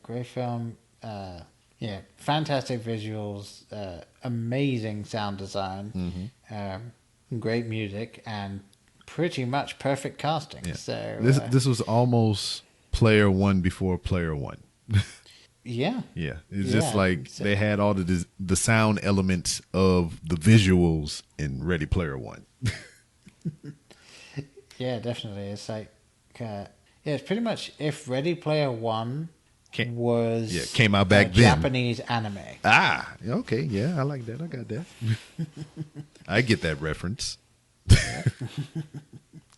J: great film. Fantastic visuals, amazing sound design, great music, and pretty much perfect casting.
I: Yeah.
J: So
I: this was almost Player One before Player One.
J: Yeah.
I: It's just like they had all the sound elements of the visuals in Ready Player One.
J: Yeah, definitely. It's like, it's pretty much if Ready Player One
I: came out back then.
J: Japanese anime.
I: Okay, yeah, I like that. I got that. I get that reference.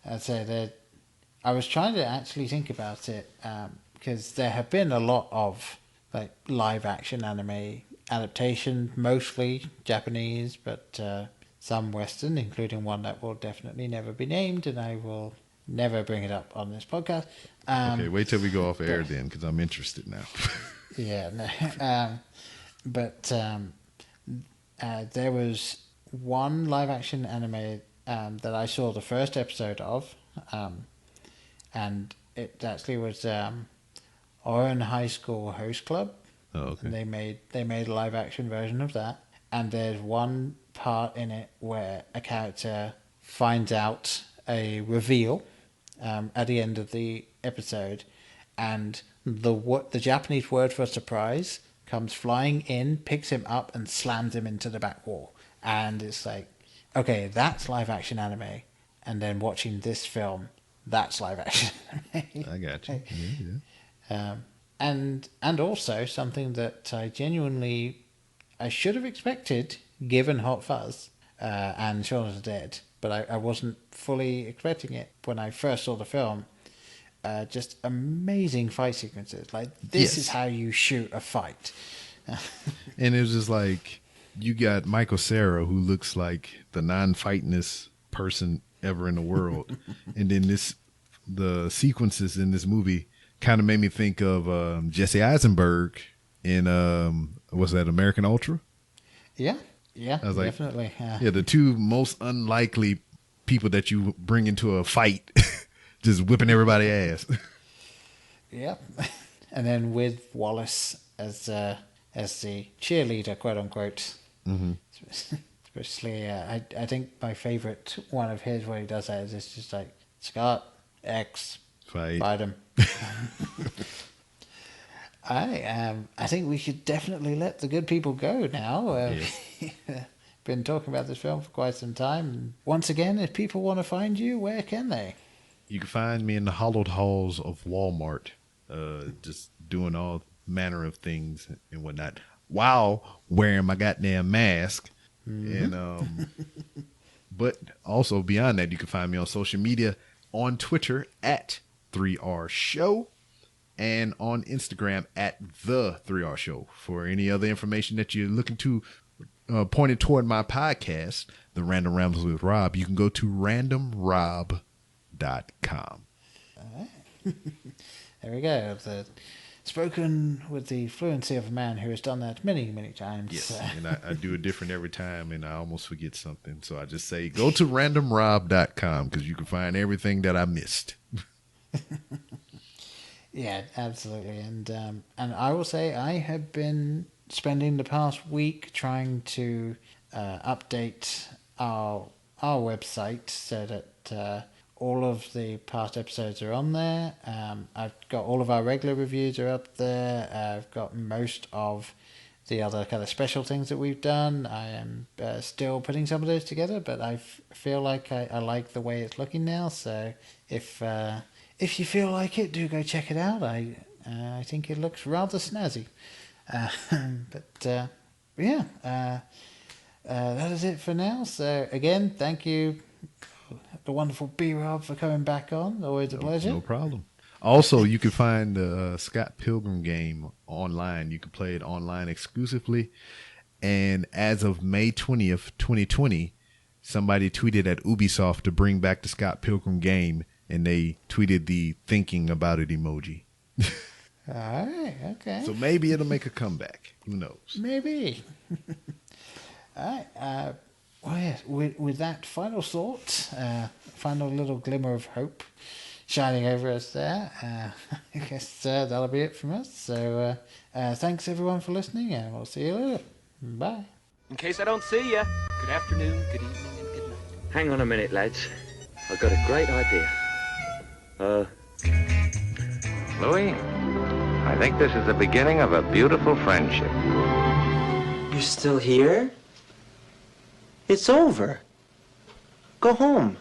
J: I'd say that I was trying to actually think about it because there have been a lot of like live action anime adaptation, mostly Japanese, but some Western, including one that will definitely never be named, and I will never bring it up on this podcast.
I: Okay, wait till we go off air then, because I'm interested now.
J: Yeah, no. But there was one live action anime that I saw the first episode of, and it actually was Oran High School Host Club.
I: Oh, okay.
J: And they made a live action version of that, and there's one part in it where a character finds out a reveal at the end of the episode, and the Japanese word for surprise comes flying in, picks him up, and slams him into the back wall. And it's like, okay, that's live action anime. And then watching this film, that's live action anime.
I: I got you. Yeah.
J: And also something that I should have expected, given Hot Fuzz and Shaun of the Dead, but I wasn't fully expecting it when I first saw the film. Just amazing fight sequences. Like, this is how you shoot a fight.
I: And it was just like, you got Michael Cera, who looks like the non-fightingest person ever in the world. And then the sequences in this movie kind of made me think of Jesse Eisenberg in, was that American Ultra?
J: Yeah,
I: I was like,
J: definitely.
I: Yeah, the two most unlikely people that you bring into a fight, just whipping everybody's ass.
J: Yep. And then with Wallace as the cheerleader, quote unquote. Mm-hmm. Especially, I think my favorite one of his where he does that is it's just like, Scott, X, fight him. I think we should definitely let the good people go now. Been talking about this film for quite some time. Once again, if people want to find you, where can they?
I: You can find me in the hollowed halls of Walmart, just doing all manner of things and whatnot, while wearing my goddamn mask. Mm-hmm. And but also beyond that, you can find me on social media, on Twitter at 3R Show, and on Instagram at the 3R Show. For any other information that you're looking to pointed toward my podcast, The Random Rambles with Rob, you can go to randomrob.com.
J: There we go. Spoken with the fluency of a man who has done that many, many times.
I: Yes, and I do it different every time, and I almost forget something. So I just say, go to randomrob.com, because you can find everything that I missed.
J: Yeah, absolutely. And I will say I have been spending the past week trying to update our website so that all of the past episodes are on there. I've got all of our regular reviews are up there. I've got most of the other kind of special things that we've done. I am still putting some of those together, but I feel like I like the way it's looking now. So if you feel like it, do go check it out. I think it looks rather snazzy. That is it for now. So again, thank you, the wonderful B-Rob, for coming back on. Always a pleasure.
I: No problem. Also, you can find the Scott Pilgrim game online. You can play it online exclusively. And as of May 20th, 2020, somebody tweeted at Ubisoft to bring back the Scott Pilgrim game, and they tweeted the thinking about it emoji.
J: All right, okay.
I: So maybe it'll make a comeback. Who knows?
J: Maybe. All right. Well, yeah, with that final thought, final little glimmer of hope shining over us there, I guess that'll be it from us. So thanks everyone for listening, and we'll see you later. Bye.
K: In case I don't see you, good afternoon, good evening, and good night.
L: Hang on a minute, lads. I've got a great idea.
B: Louis, I think this is the beginning of a beautiful friendship.
M: You're still here? It's over. Go home.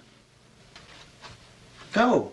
M: Go.